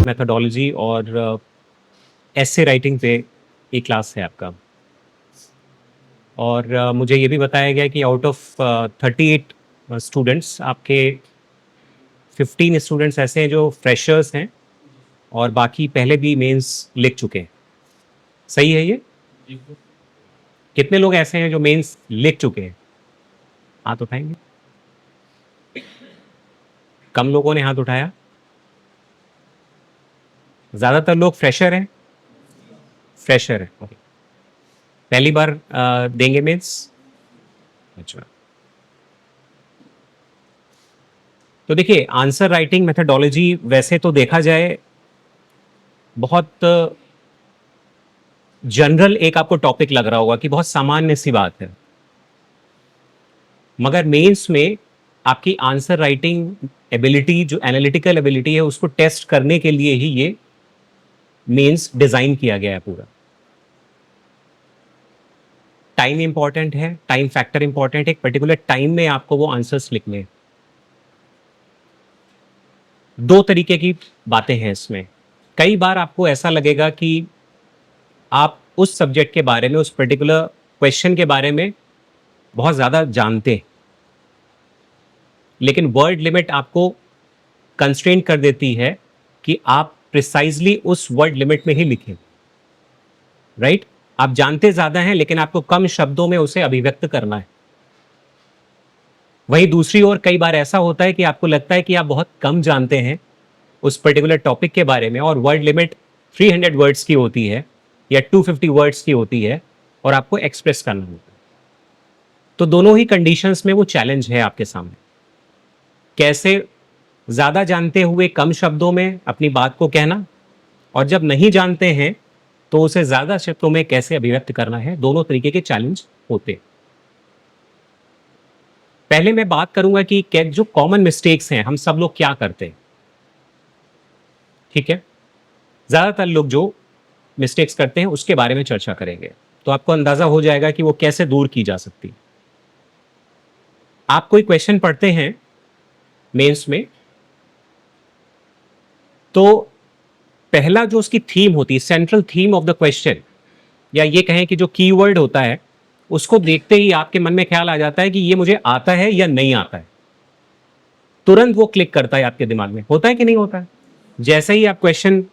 Methodology और essay writing पे ये क्लास है आपका। और मुझे ये भी बताया गया कि आउट ऑफ 38 स्टूडेंट्स आपके 15 स्टूडेंट्स ऐसे हैं जो फ्रेशर्स हैं और बाकी पहले भी मेंस लिख चुके हैं। सही है ये? कितने लोग ऐसे हैं जो मेंस लिख चुके हैं? हाथ उठाएंगे। कम लोगों ने हाथ उठाया। ज़्यादातर लोग फ्रेशर हैं। फ्रेशर है, ओके। पहली बार देंगे मेंस? अच्छा। तो देखिए, आंसर राइटिंग मेथोडोलॉजी वैसे तो देखा जाए बहुत जनरल एक आपको टॉपिक लग रहा होगा कि बहुत सामान्य सी बात है, मगर मेंस में आपकी आंसर राइटिंग एबिलिटी, जो एनालिटिकल एबिलिटी है, उसको टेस्ट करने के लिए ही ये मेंस डिजाइन किया गया है पूरा। टाइम इंपॉर्टेंट है, टाइम फैक्टर इंपॉर्टेंट है। एक पर्टिकुलर टाइम में आपको वो आंसर्स लिखने हैं। दो तरीके की बातें हैं इसमें। कई बार आपको ऐसा लगेगा कि आप उस सब्जेक्ट के बारे में, उस पर्टिकुलर क्वेश्चन के बारे में बहुत ज़्यादा जानते हैं, लेकिन वर्ड लिमिट आपको कंस्ट्रेंट कर देती है कि आप प्रिसाइजली उस वर्ड लिमिट में ही लिखें। राइट? आप जानते ज़्यादा हैं, लेकिन आपको कम शब्दों में उसे अभिव्यक्त करना है। वहीं दूसरी ओर कई बार ऐसा होता है कि आपको लगता है कि आप बहुत कम जानते हैं उस पर्टिकुलर टॉपिक के बारे में, और वर्ड लिमिट 300 वर्ड्स की होती है या 250 वर्ड्स की होती है, और आपको एक्सप्रेस करना होता है। तो दोनों ही कंडीशंस में वो चैलेंज है आपके सामने। कैसे ज़्यादा जानते हुए कम शब्दों में अपनी बात को कहना, और जब नहीं जानते हैं तो उसे ज़्यादा शब्दों में कैसे अभिव्यक्त करना है। दोनों तरीके के चैलेंज होते हैं। पहले मैं बात करूंगा कि जो कॉमन मिस्टेक्स हैं, हम सब लोग क्या करते हैं। ठीक है? ज़्यादातर लोग जो मिस्टेक्स करते हैं उसके बारे में चर्चा करेंगे, तो आपको अंदाज़ा हो जाएगा कि वो कैसे दूर की जा सकती। आप कोई क्वेश्चन पढ़ते हैं मेंस में, तो पहला जो उसकी थीम होती है, central theme of the question, या ये कहें कि जो कीवर्ड होता है, उसको देखते ही आपके मन में ख्याल आ जाता है कि ये मुझे आता है या नहीं आता है। तुरंत वो क्लिक करता है आपके दिमाग में। होता है कि नहीं होता है? जैसे ही आप क्वेश्चन,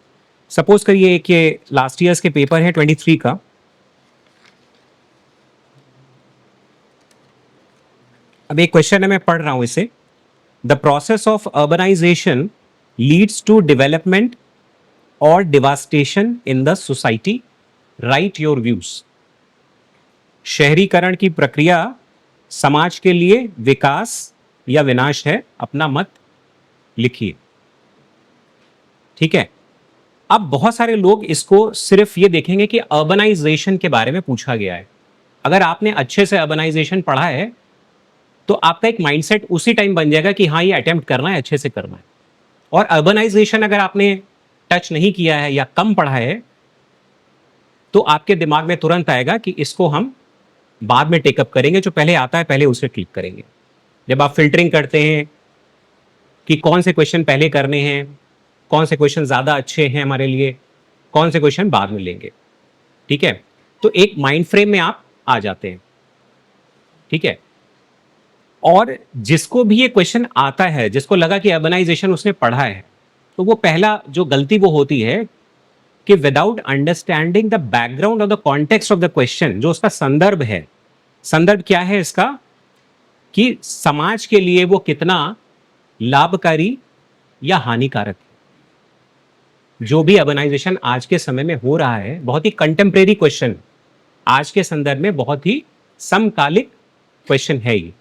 सपोज करिए कि लास्ट ईयर्स के पेपर है 23 का, अब एक क्वेश्चन है, मैं पढ़ रहा हूं इसे। The process of urbanization leads to development और devastation in the society, write your views. शहरीकरण की प्रक्रिया समाज के लिए विकास या विनाश है, अपना मत लिखिए। ठीक है? अब बहुत सारे लोग इसको सिर्फ ये देखेंगे कि अर्बनाइजेशन के बारे में पूछा गया है। अगर आपने अच्छे से अर्बनाइजेशन पढ़ा है तो आपका एक माइंडसेट उसी टाइम बन जाएगा कि हाँ, ये अटेम्प्ट करना है, अच्छे से करना है। और अर्बनाइजेशन अगर आपने टच नहीं किया है या कम पढ़ा है, तो आपके दिमाग में तुरंत आएगा कि इसको हम बाद में टेकअप करेंगे, जो पहले आता है पहले उसे क्लिक करेंगे। जब आप फिल्टरिंग करते हैं कि कौन से क्वेश्चन पहले करने हैं, कौन से क्वेश्चन ज़्यादा अच्छे हैं हमारे लिए, कौन से क्वेश्चन बाद में लेंगे। ठीक है? तो एक माइंड फ्रेम में आप आ जाते हैं। ठीक है? और जिसको भी ये क्वेश्चन आता है, जिसको लगा कि अर्बनाइजेशन उसने पढ़ा है, तो वो पहला जो गलती वो होती है कि without understanding the background of the context of the question, जो उसका संदर्भ है, संदर्भ क्या है इसका, कि समाज के लिए वो कितना लाभकारी या हानिकारक है। जो भी अर्बनाइजेशन आज के समय में हो रहा है, बहुत ही कंटेम्प्रेरी क्वेश्चन, आज के संदर्भ में बहुत ही समकालिक क्वेश्चन है ये।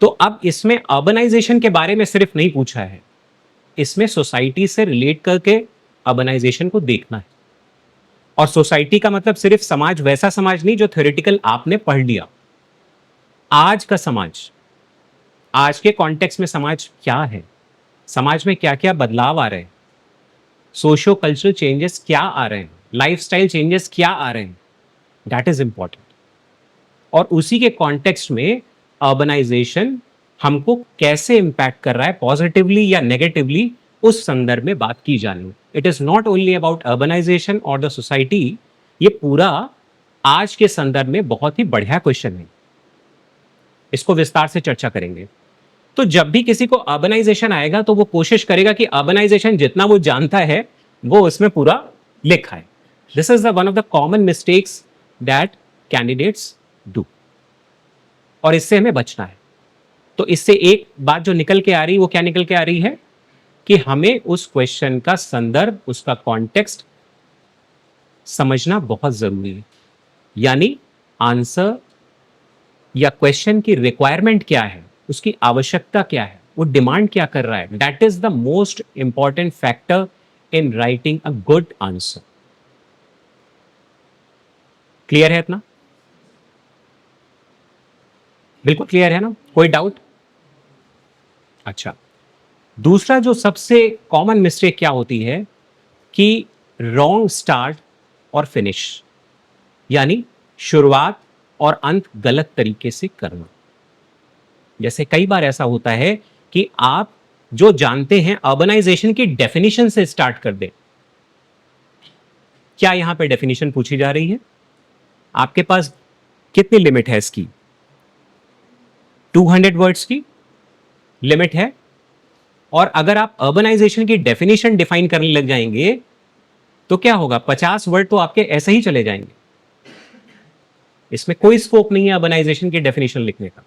तो अब इसमें अर्बनाइजेशन के बारे में सिर्फ नहीं पूछा है, इसमें सोसाइटी से रिलेट करके अर्बनाइजेशन को देखना है। और सोसाइटी का मतलब सिर्फ समाज, वैसा समाज नहीं जो थ्योरेटिकल आपने पढ़ लिया। आज का समाज, आज के कॉन्टेक्स्ट में समाज क्या है, समाज में क्या क्या बदलाव आ रहे हैं, सोशियो कल्चरल चेंजेस क्या आ रहे हैं, लाइफस्टाइल चेंजेस क्या आ रहे हैं, दैट इज इंपॉर्टेंट। और उसी के कॉन्टेक्स्ट में अर्बनाइजेशन हमको कैसे इंपैक्ट कर रहा है, पॉजिटिवली या नेगेटिवली, उस संदर्भ में बात की जानी है। It is not only about urbanisation और द सोसाइटी। ये पूरा आज के संदर्भ में बहुत ही बढ़िया क्वेश्चन है, इसको विस्तार से चर्चा करेंगे। तो जब भी किसी को अर्बनाइजेशन आएगा तो वो कोशिश करेगा कि अर्बनाइजेशन जितना वो जानता है वो उसमें पूरा लिखा है। This is the one of the common mistakes that candidates do, और इससे हमें बचना है। तो इससे एक बात जो निकल के आ रही, वो क्या निकल के आ रही है कि हमें उस क्वेश्चन का संदर्भ, उसका कॉन्टेक्स्ट समझना बहुत जरूरी है। यानी आंसर या क्वेश्चन की रिक्वायरमेंट क्या है, उसकी आवश्यकता क्या है, वो डिमांड क्या कर रहा है। That is the most important factor in writing a good answer. Clear है इतना? बिल्कुल क्लियर है ना, कोई डाउट? अच्छा, दूसरा जो सबसे कॉमन मिस्टेक क्या होती है कि रॉन्ग स्टार्ट और फिनिश, यानी शुरुआत और अंत गलत तरीके से करना। जैसे कई बार ऐसा होता है कि आप जो जानते हैं अर्बनाइजेशन की डेफिनेशन से स्टार्ट कर दें। क्या यहां पे डेफिनेशन पूछी जा रही है? आपके पास कितनी लिमिट है इसकी? 200 वर्ड्स की लिमिट है। और अगर आप अर्बनाइजेशन की डेफिनेशन डिफाइन करने लग जाएंगे तो क्या होगा? 50 वर्ड तो आपके ऐसे ही चले जाएंगे। इसमें कोई स्कोप नहीं है अर्बनाइजेशन की डेफिनेशन लिखने का।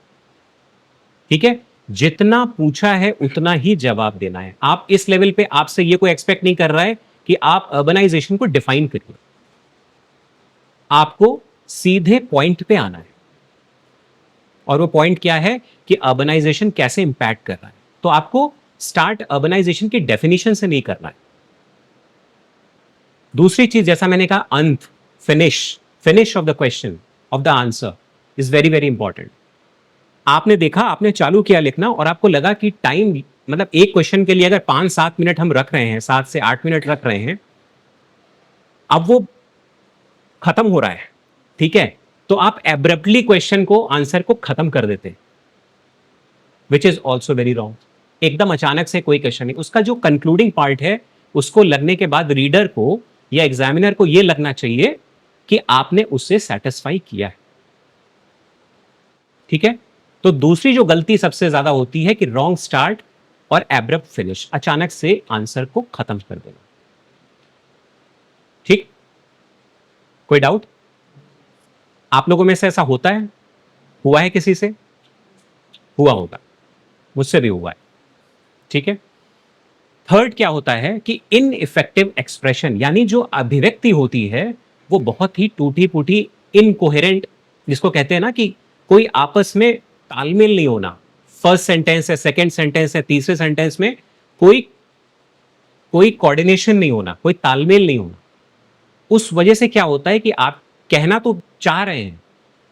ठीक है, जितना पूछा है उतना ही जवाब देना है। आप इस लेवल पे, आपसे ये कोई एक्सपेक्ट नहीं कर रहा है कि आप अर्बनाइजेशन को डिफाइन करिए। आपको सीधे पॉइंट पे आना है, और वो पॉइंट क्या है कि अर्बनाइजेशन कैसे इंपैक्ट कर रहा है। तो आपको स्टार्ट अर्बनाइजेशन की डेफिनेशन से नहीं करना है। दूसरी चीज, जैसा मैंने कहा, अंत, finish off the question, of the answer is very very important. आपने देखा, आपने चालू किया लिखना और आपको लगा कि टाइम, मतलब एक क्वेश्चन के लिए अगर 5-7 मिनट हम रख रहे हैं, 7 से 8 मिनट रख रहे हैं, अब वो खत्म हो रहा है। ठीक है, तो आप एब्रप्टली क्वेश्चन को, आंसर को खत्म कर देते हैं, which is also very wrong. एकदम अचानक से कोई क्वेश्चन नहीं, उसका जो कंक्लूडिंग पार्ट है उसको लगने के बाद रीडर को या एग्जामिनर को यह लगना चाहिए कि आपने उससे सेटिस्फाई किया है। ठीक है, तो दूसरी जो गलती सबसे ज्यादा होती है कि रॉन्ग स्टार्ट और एब्रप्ट फिनिश, अचानक से आंसर को खत्म कर देना। ठीक, कोई डाउट? आप लोगों में से ऐसा होता है? हुआ है किसी से? हुआ होगा, मुझसे भी हुआ है। ठीक है, थर्ड क्या होता है कि इनइफेक्टिव एक्सप्रेशन, यानी जो अभिव्यक्ति होती है वो बहुत ही टूटी फूटी, इनकोहेरेंट, जिसको कहते हैं ना कि कोई आपस में तालमेल नहीं होना। फर्स्ट सेंटेंस है, सेकंड सेंटेंस है, तीसरे सेंटेंस में कोई कोई कोऑर्डिनेशन नहीं होना, कोई तालमेल नहीं होना। उस वजह से क्या होता है कि आप कहना तो चाह रहे हैं,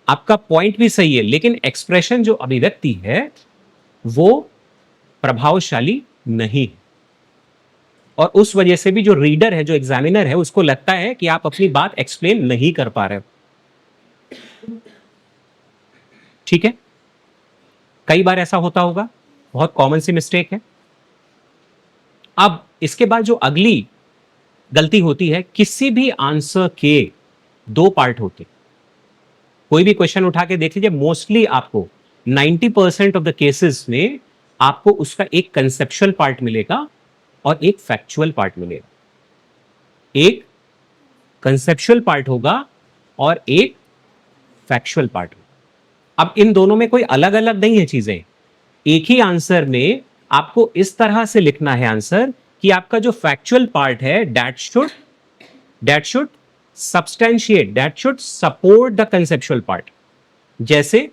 आपका पॉइंट भी सही है, लेकिन एक्सप्रेशन, जो अभिव्यक्ति है, वो प्रभावशाली नहीं है। और उस वजह से भी जो रीडर है, जो एग्जामिनर है, उसको लगता है कि आप अपनी बात एक्सप्लेन नहीं कर पा रहे हो। ठीक है, कई बार ऐसा होता होगा, बहुत कॉमन सी मिस्टेक है। अब इसके बाद जो अगली गलती होती है, किसी भी आंसर के 2 पार्ट होते। कोई भी क्वेश्चन उठा के देख लीजिए, मोस्टली आपको 90% ऑफ द केसेस में आपको उसका एक कंसेप्चुअल पार्ट मिलेगा और एक फैक्चुअल पार्ट मिलेगा। एक कंसेप्चुअल पार्ट होगा और एक फैक्चुअल पार्ट होगा। अब इन दोनों में कोई अलग अलग नहीं है चीजें, एक ही आंसर में आपको इस तरह से लिखना है आंसर कि आपका जो फैक्चुअल पार्ट है, that should substantiate, that should support the conceptual part. जैसे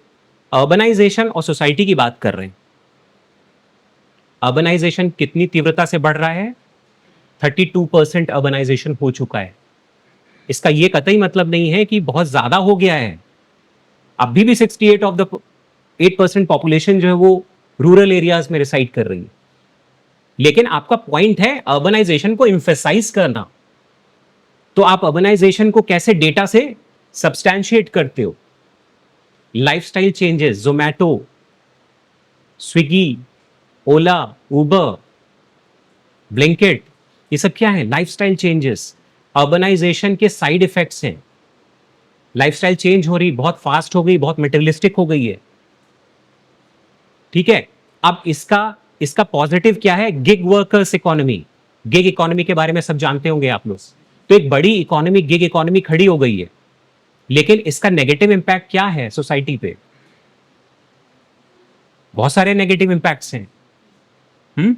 अर्बनाइजेशन और सोसाइटी की बात कर रहे हैं, अर्बनाइजेशन कितनी तीव्रता से बढ़ रहा है? 32% अर्बनाइजेशन हो चुका है। इसका यह कतई मतलब नहीं है कि बहुत ज्यादा हो गया है। अभी भी 68 ऑफ द 8% पॉपुलेशन जो है वो रूरल एरियाज में रिसाइड कर रही है। लेकिन आपका पॉइंट है अर्बनाइजेशन को इंफेसाइज करना, तो आप अर्बनाइजेशन को कैसे डेटा से सब्सटैंशिएट करते हो? लाइफस्टाइल चेंजेस, जोमैटो, स्विगी, ओला, उबर, ब्लिंकिट, ये सब क्या है? लाइफस्टाइल चेंजेस, अर्बनाइजेशन के साइड इफेक्ट्स हैं। लाइफस्टाइल चेंज हो रही, बहुत फास्ट हो गई, बहुत मटेरियलिस्टिक हो गई है। ठीक है, अब इसका इसका पॉजिटिव क्या है? Gig workers economy. Gig economy के बारे में सब जानते होंगे आप लोग। तो एक बड़ी इकोनॉमी, गिग इकोनॉमी खड़ी हो गई है, लेकिन इसका नेगेटिव इंपैक्ट क्या है सोसाइटी पे? बहुत सारे नेगेटिव इंपैक्ट्स हैं।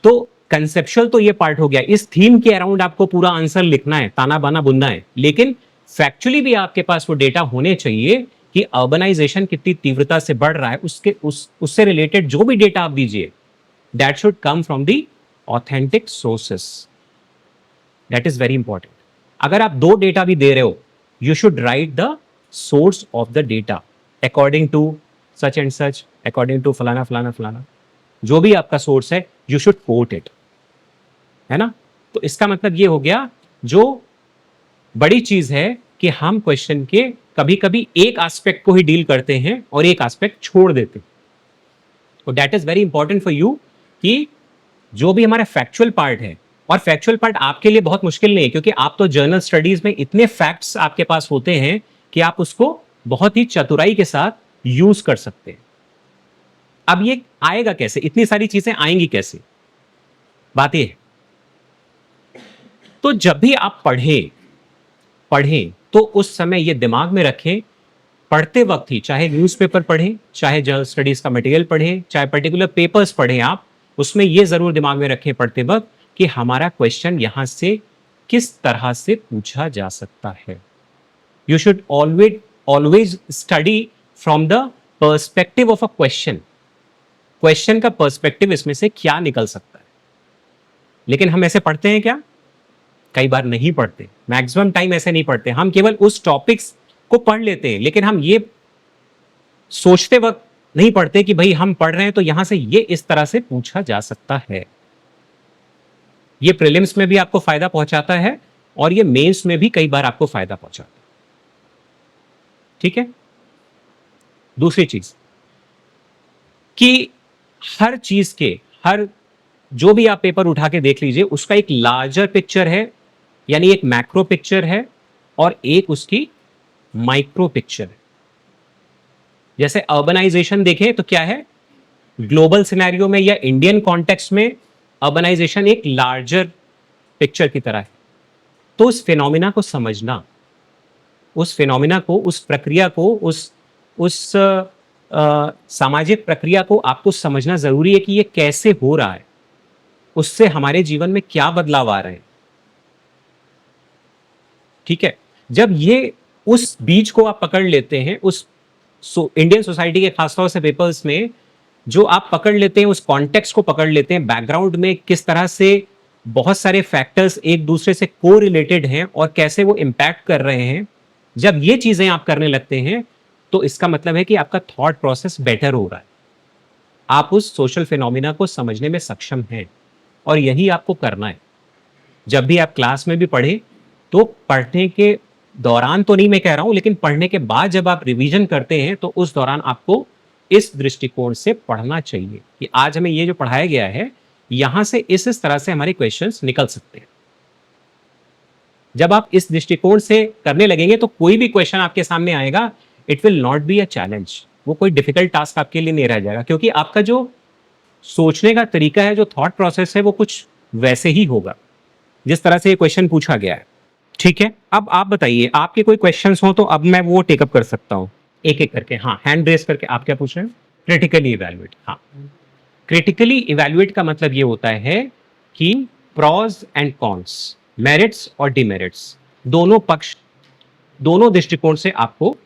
तो कंसेप्चुअल तो ये पार्ट हो गया। इस थीम के अराउंड आपको पूरा आंसर लिखना है, ताना बाना बुनना है, लेकिन फैक्चुअली भी आपके पास वो डेटा होने चाहिए कि अर्बनाइजेशन कितनी तीव्रता से बढ़ रहा है। उससे रिलेटेड जो भी डेटा आप दीजिए, that should come from the authentic sources. That is very important. अगर आप दो डेटा भी दे रहे हो, you should write the source of the data according to such and such, according to फलाना फलाना फलाना, जो भी आपका सोर्स है, यू शुड कोट इट, है ना? तो इसका मतलब ये हो गया, जो बड़ी चीज है कि हम क्वेश्चन के कभी कभी एक एस्पेक्ट को ही डील करते हैं और एक एस्पेक्ट छोड़ देते हैं। तो that is very important for you कि जो भी हमारा फैक्चुअल पार्ट है, और फैक्चुअल पार्ट आपके लिए बहुत मुश्किल नहीं है, क्योंकि आप तो जर्नल स्टडीज में इतने फैक्ट्स आपके पास होते हैं कि आप उसको बहुत ही चतुराई के साथ यूज कर सकते हैं। अब ये आएगा कैसे? इतनी सारी चीजें आएंगी कैसे? बात ये है। तो जब भी आप पढ़ें तो उस समय ये दिमाग में रखें, पढ़ते वक्त ही, चाहे न्यूज़पेपर पढ़ें, चाहे जर्नल स्टडीज का मटेरियल पढ़ें, चाहे पर्टिकुलर पेपर्स पढ़ें, आप उसमें ये जरूर दिमाग में रखें पढ़ते वक्त कि हमारा क्वेश्चन यहां से किस तरह से पूछा जा सकता है। You should always study from the perspective of a question. Question का पर्सपेक्टिव इसमें से क्या निकल सकता है। लेकिन हम ऐसे पढ़ते हैं क्या? कई बार नहीं पढ़ते, मैक्सिमम टाइम ऐसे नहीं पढ़ते। हम केवल उस टॉपिक्स को पढ़ लेते हैं, लेकिन हम ये सोचते वक्त नहीं पढ़ते कि भाई हम पढ़ रहे हैं तो यहां से ये इस तरह से पूछा जा सकता है। ये प्रीलिम्स में भी आपको फायदा पहुंचाता है और ये मेंस में भी कई बार आपको फायदा पहुंचाता है। ठीक है। दूसरी चीज कि हर चीज के, हर जो भी आप पेपर उठा के देख लीजिए, उसका एक लार्जर पिक्चर है, यानी एक मैक्रो पिक्चर है, और एक उसकी माइक्रो पिक्चर है। जैसे अर्बनाइजेशन देखें तो क्या है, ग्लोबल सिनेरियो में या इंडियन कॉन्टेक्स्ट में अर्बनाइजेशन एक लार्जर पिक्चर की तरह है। तो उस फिनोमिना को समझना, उस फिनोमिना को, उस प्रक्रिया को, उस सामाजिक प्रक्रिया को आपको समझना जरूरी है कि ये कैसे हो रहा है, उससे हमारे जीवन में क्या बदलाव आ रहे हैं। ठीक है। जब ये उस बीज को आप पकड़ लेते हैं, उस इंडियन सोसाइटी के खासतौर से पेपर्स में जो आप पकड़ लेते हैं, उस कॉन्टेक्स्ट को पकड़ लेते हैं, बैकग्राउंड में किस तरह से बहुत सारे फैक्टर्स एक दूसरे से को रिलेटेड हैं और कैसे वो इंपैक्ट कर रहे हैं, जब ये चीजें आप करने लगते हैं तो इसका मतलब है कि आपका थॉट प्रोसेस बेटर हो रहा है, आप उस सोशल फिनोमिना को समझने में सक्षम हैं, और यही आपको करना है। जब भी आप क्लास में भी पढ़े तो पढ़ने के दौरान तो नहीं मैं कह रहा हूं, लेकिन पढ़ने के बाद जब आप रिवीजन करते हैं तो उस दौरान आपको इस दृष्टिकोण से पढ़ना चाहिए कि आज हमें ये जो पढ़ाया गया है, यहां से इस तरह से हमारे क्वेश्चंस निकल सकते हैं। जब आप इस दृष्टिकोण से करने लगेंगे तो कोई भी क्वेश्चन आपके सामने आएगा, it will not be a challenge, वो कोई डिफिकल्ट टास्क आपके लिए नहीं रह जाएगा, क्योंकि आपका जो सोचने का तरीका है, जो थॉट प्रोसेस है, वो कुछ वैसे ही होगा जिस तरह से ये क्वेश्चन पूछा गया है। ठीक है। अब आप बताइए, आपके कोई क्वेश्चंस हो तो अब मैं वो टेकअप कर सकता हूं एक एक करके। हाँ, हैंड रेस करके आप क्या पूछ रहे हैं? Critically evaluate. हाँ, क्रिटिकली इवैल्यूएट का मतलब ये होता है कि प्रॉज एंड कॉन्स, मेरिट्स और डिमेरिट्स, दोनों पक्ष, दोनों दृष्टिकोण से आपको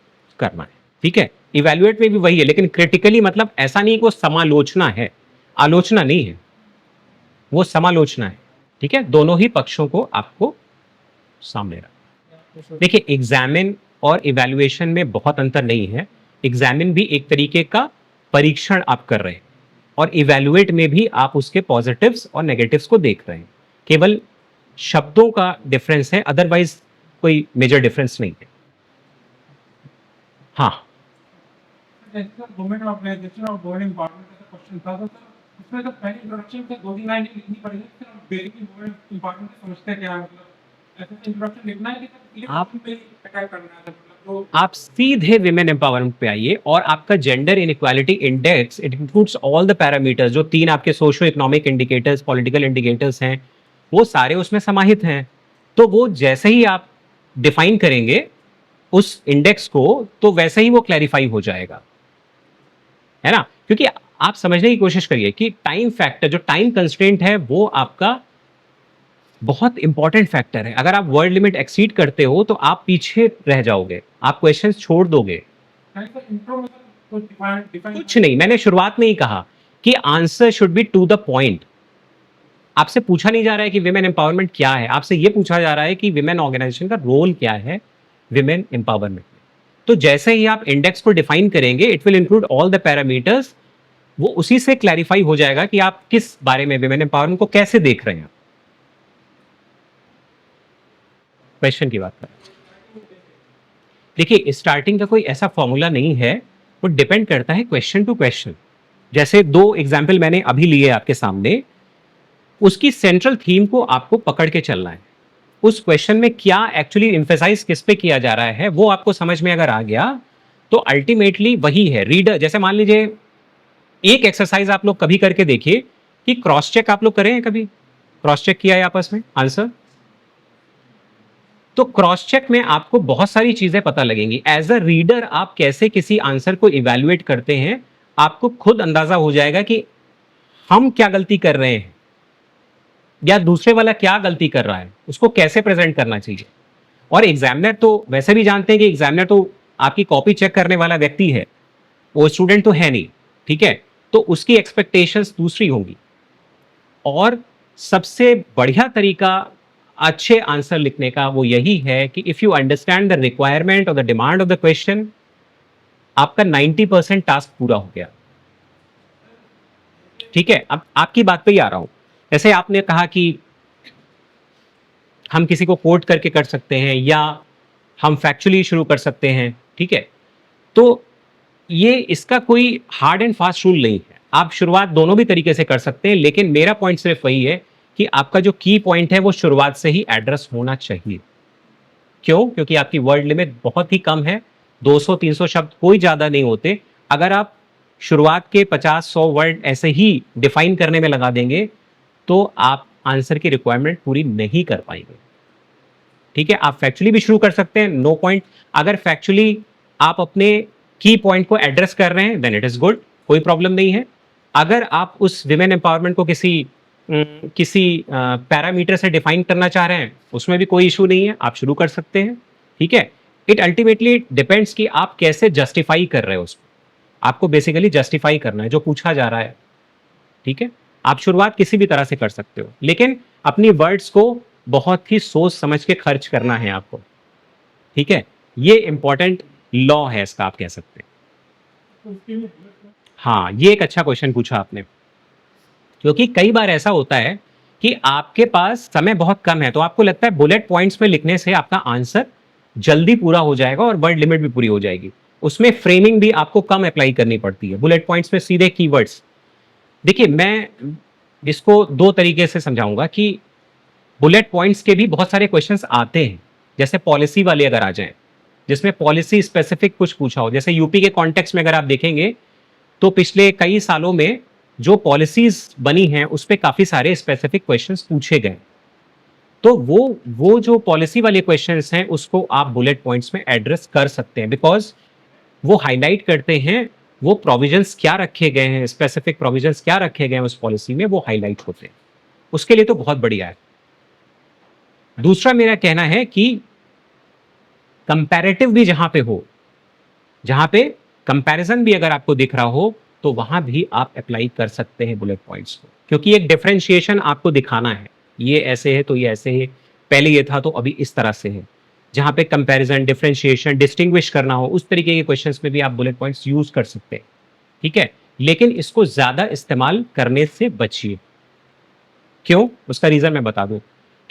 करना है। ठीक है। इवैल्यूएट में भी वही है, लेकिन क्रिटिकली मतलब ऐसा नहीं कि वो समालोचना है, आलोचना नहीं है, वो समालोचना है। ठीक है। दोनों ही पक्षों को आपको सामने रखना। देखिए, एग्जामिन और इवैल्यूएशन में बहुत अंतर नहीं है। एग्जामिन भी एक तरीके का परीक्षण आप कर रहे हैं, और इवैल्यूएट में भी आप उसके पॉजिटिव्स और नेगेटिव्स को देख रहे हैं। केवल शब्दों का डिफरेंस है, अदरवाइज कोई मेजर डिफरेंस नहीं है। हाँ, गवर्नमेंट ऑर्गेनाइजेशन और गवर्निंग डिपार्टमेंट का क्वेश्चन था तो उसमें तो पहले इंट्रोडक्शन से 2-3 लाइन लिखनी पड़ेगी, फिर हम बेसिकली वर्ड इंपॉर्टेंट समझते हैं क्या है, मतलब ऐसे तो इंट्रोडक्शन लिखना है कि सब ये आप पे अटैक करना है, मतलब तो आप सीधे विमेन एम्पावरमेंट पे आइए और आपका gender inequality index it includes all the parameters, जो 3 आपके socio economic indicators, political indicators हैं, वो सारे उसमें समाहित हैं। तो वो जैसे ही आप डिफाइन करेंगे उस इंडेक्स को, तो वैसे ही वो क्लैरिफाई हो जाएगा, है ना? क्योंकि आप समझने की कोशिश करिए कि टाइम फैक्टर, जो टाइम कंस्ट्रेंट है, वो आपका बहुत इंपॉर्टेंट फैक्टर है। अगर आप वर्ड लिमिट एक्सीड करते हो तो आप पीछे रह जाओगे, आप क्वेश्चंस छोड़ दोगे। पहले तो इंट्रो में तो डिफाइन डिफाइन कुछ नहीं, मैंने शुरुआत में ही कहा कि answer should be to the point. आपसे पूछा नहीं जा रहा है कि विमेन एम्पावरमेंट क्या है, आपसे यह पूछा जा रहा है कि विमेन ऑर्गेनाइजेशन का रोल क्या है विमेन एम्पावरमेंट में। तो जैसे ही आप इंडेक्स को डिफाइन करेंगे, it will include all the parameters, वो उसी से क्लैरिफाई हो जाएगा कि आप किस बारे में विमेन एम्पावरमेंट को कैसे देख रहे हैं। क्वेश्चन की बात करें, देखिए स्टार्टिंग का कोई ऐसा फॉर्मूला नहीं है, वो डिपेंड करता है क्वेश्चन टू क्वेश्चन। जैसे 2 एग्जाम्पल मैंने अभी लिए आपके सामने, उसकी सेंट्रल थीम को आपको पकड़ के चलना है। उस क्वेश्चन में क्या एक्चुअली एम्फेसाइज किस पे किया जा रहा है, वो आपको समझ में अगर आ गया तो अल्टीमेटली वही है रीडर। जैसे मान लीजिए एक एक्सरसाइज आप लोग कभी करके देखिए कि क्रॉस चेक आप लोग करें हैं, कभी क्रॉस चेक किया है आपस में आंसर? तो क्रॉस चेक में आपको बहुत सारी चीजें पता लगेंगी। एज अ रीडर आप कैसे किसी आंसर को इवेल्युएट करते हैं, आपको खुद अंदाजा हो जाएगा कि हम क्या गलती कर रहे हैं या दूसरे वाला क्या गलती कर रहा है, उसको कैसे प्रेजेंट करना चाहिए। और एग्जामिनर तो वैसे भी जानते हैं कि एग्जामिनर तो आपकी कॉपी चेक करने वाला व्यक्ति है, वो स्टूडेंट तो है नहीं, ठीक है? तो उसकी एक्सपेक्टेशंस दूसरी होंगी। और सबसे बढ़िया तरीका अच्छे आंसर लिखने का वो यही है कि if you understand the requirement और the demand of the question, आपका 90% टास्क पूरा हो गया। ठीक है, अब आपकी बात पे ही आ रहा हूं। जैसे आपने कहा कि हम किसी को कोट करके कर सकते हैं या हम फैक्चुअली शुरू कर सकते हैं, ठीक है? तो ये इसका कोई हार्ड एंड फास्ट रूल नहीं है, आप शुरुआत दोनों भी तरीके से कर सकते हैं, लेकिन मेरा पॉइंट सिर्फ वही है कि आपका जो की पॉइंट है वो शुरुआत से ही एड्रेस होना चाहिए। क्यों? क्योंकि आपकी वर्ड लिमिट बहुत ही कम है, 200-300 शब्द कोई ज़्यादा नहीं होते। अगर आप शुरुआत के 50-100 वर्ड ऐसे ही डिफाइन करने में लगा देंगे, तो आप आंसर की रिक्वायरमेंट पूरी नहीं कर पाएंगे। ठीक है, आप फैक्चुअली भी शुरू कर सकते हैं, नो पॉइंट। अगर फैक्चुअली आप अपने की पॉइंट को एड्रेस कर रहे हैं, देन इट इज गुड, कोई प्रॉब्लम नहीं है। अगर आप उस विमेन एम्पावरमेंट को किसी पैरामीटर से डिफाइन करना चाह रहे हैं, उसमें भी कोई इशू नहीं है, आप शुरू कर सकते हैं। ठीक है, इट अल्टीमेटली डिपेंड्स कि आप कैसे जस्टिफाई कर रहे हो उसको। आपको बेसिकली जस्टिफाई करना है जो पूछा जा रहा है। ठीक है, आप शुरुआत किसी भी तरह से कर सकते हो, लेकिन अपनी वर्ड्स को बहुत ही सोच समझ के खर्च करना है आपको। ठीक है, ये इंपॉर्टेंट लॉ है इसका, आप कह सकते हैं। तो उसके लिए bullet point हाँ, ये एक अच्छा क्वेश्चन पूछा आपने, क्योंकि कई बार ऐसा होता है कि आपके पास समय बहुत कम है, तो आपको लगता है बुलेट पॉइंट्स में लिखने से आपका आंसर जल्दी पूरा हो जाएगा और वर्ड लिमिट भी पूरी हो जाएगी। उसमें फ्रेमिंग भी आपको कम अप्लाई करनी पड़ती है, बुलेट पॉइंट्स में सीधे कीवर्ड्स। देखिए, मैं इसको दो तरीके से समझाऊंगा कि बुलेट पॉइंट्स के भी बहुत सारे क्वेश्चंस आते हैं। जैसे पॉलिसी वाले अगर आ जाएं, जिसमें पॉलिसी स्पेसिफिक कुछ पूछा हो, जैसे यूपी के कॉन्टेक्स्ट में अगर आप देखेंगे तो पिछले कई सालों में जो पॉलिसीज बनी हैं उस पर काफी सारे स्पेसिफिक क्वेश्चंस पूछे गए। तो वो जो पॉलिसी वाले क्वेश्चंस हैं उसको आप बुलेट पॉइंट्स में एड्रेस कर सकते हैं, बिकॉज वो हाईलाइट करते हैं वो प्रोविजंस क्या रखे गए हैं, स्पेसिफिक प्रोविजंस क्या रखे गए हैं उस पॉलिसी में, वो हाईलाइट होते हैं। उसके लिए तो बहुत बढ़िया है। दूसरा मेरा कहना है कि कंपैरेटिव भी जहां पे हो, जहां पे कंपैरिजन भी अगर आपको दिख रहा हो, तो वहां भी आप अप्लाई कर सकते हैं बुलेट पॉइंट्स को, क्योंकि एक डिफरेंशिएशन आपको दिखाना है, ये ऐसे है तो ये ऐसे है, पहले ये था तो अभी इस तरह से है। जहां पे कंपैरिजन, डिफरेंशिएशन, डिस्टिंग्विश करना हो, उस तरीके के क्वेश्चंस में भी आप बुलेट पॉइंट्स यूज कर सकते हैं। ठीक है, लेकिन इसको ज्यादा इस्तेमाल करने से बचिए। क्यों? उसका रीजन मैं बता दूं।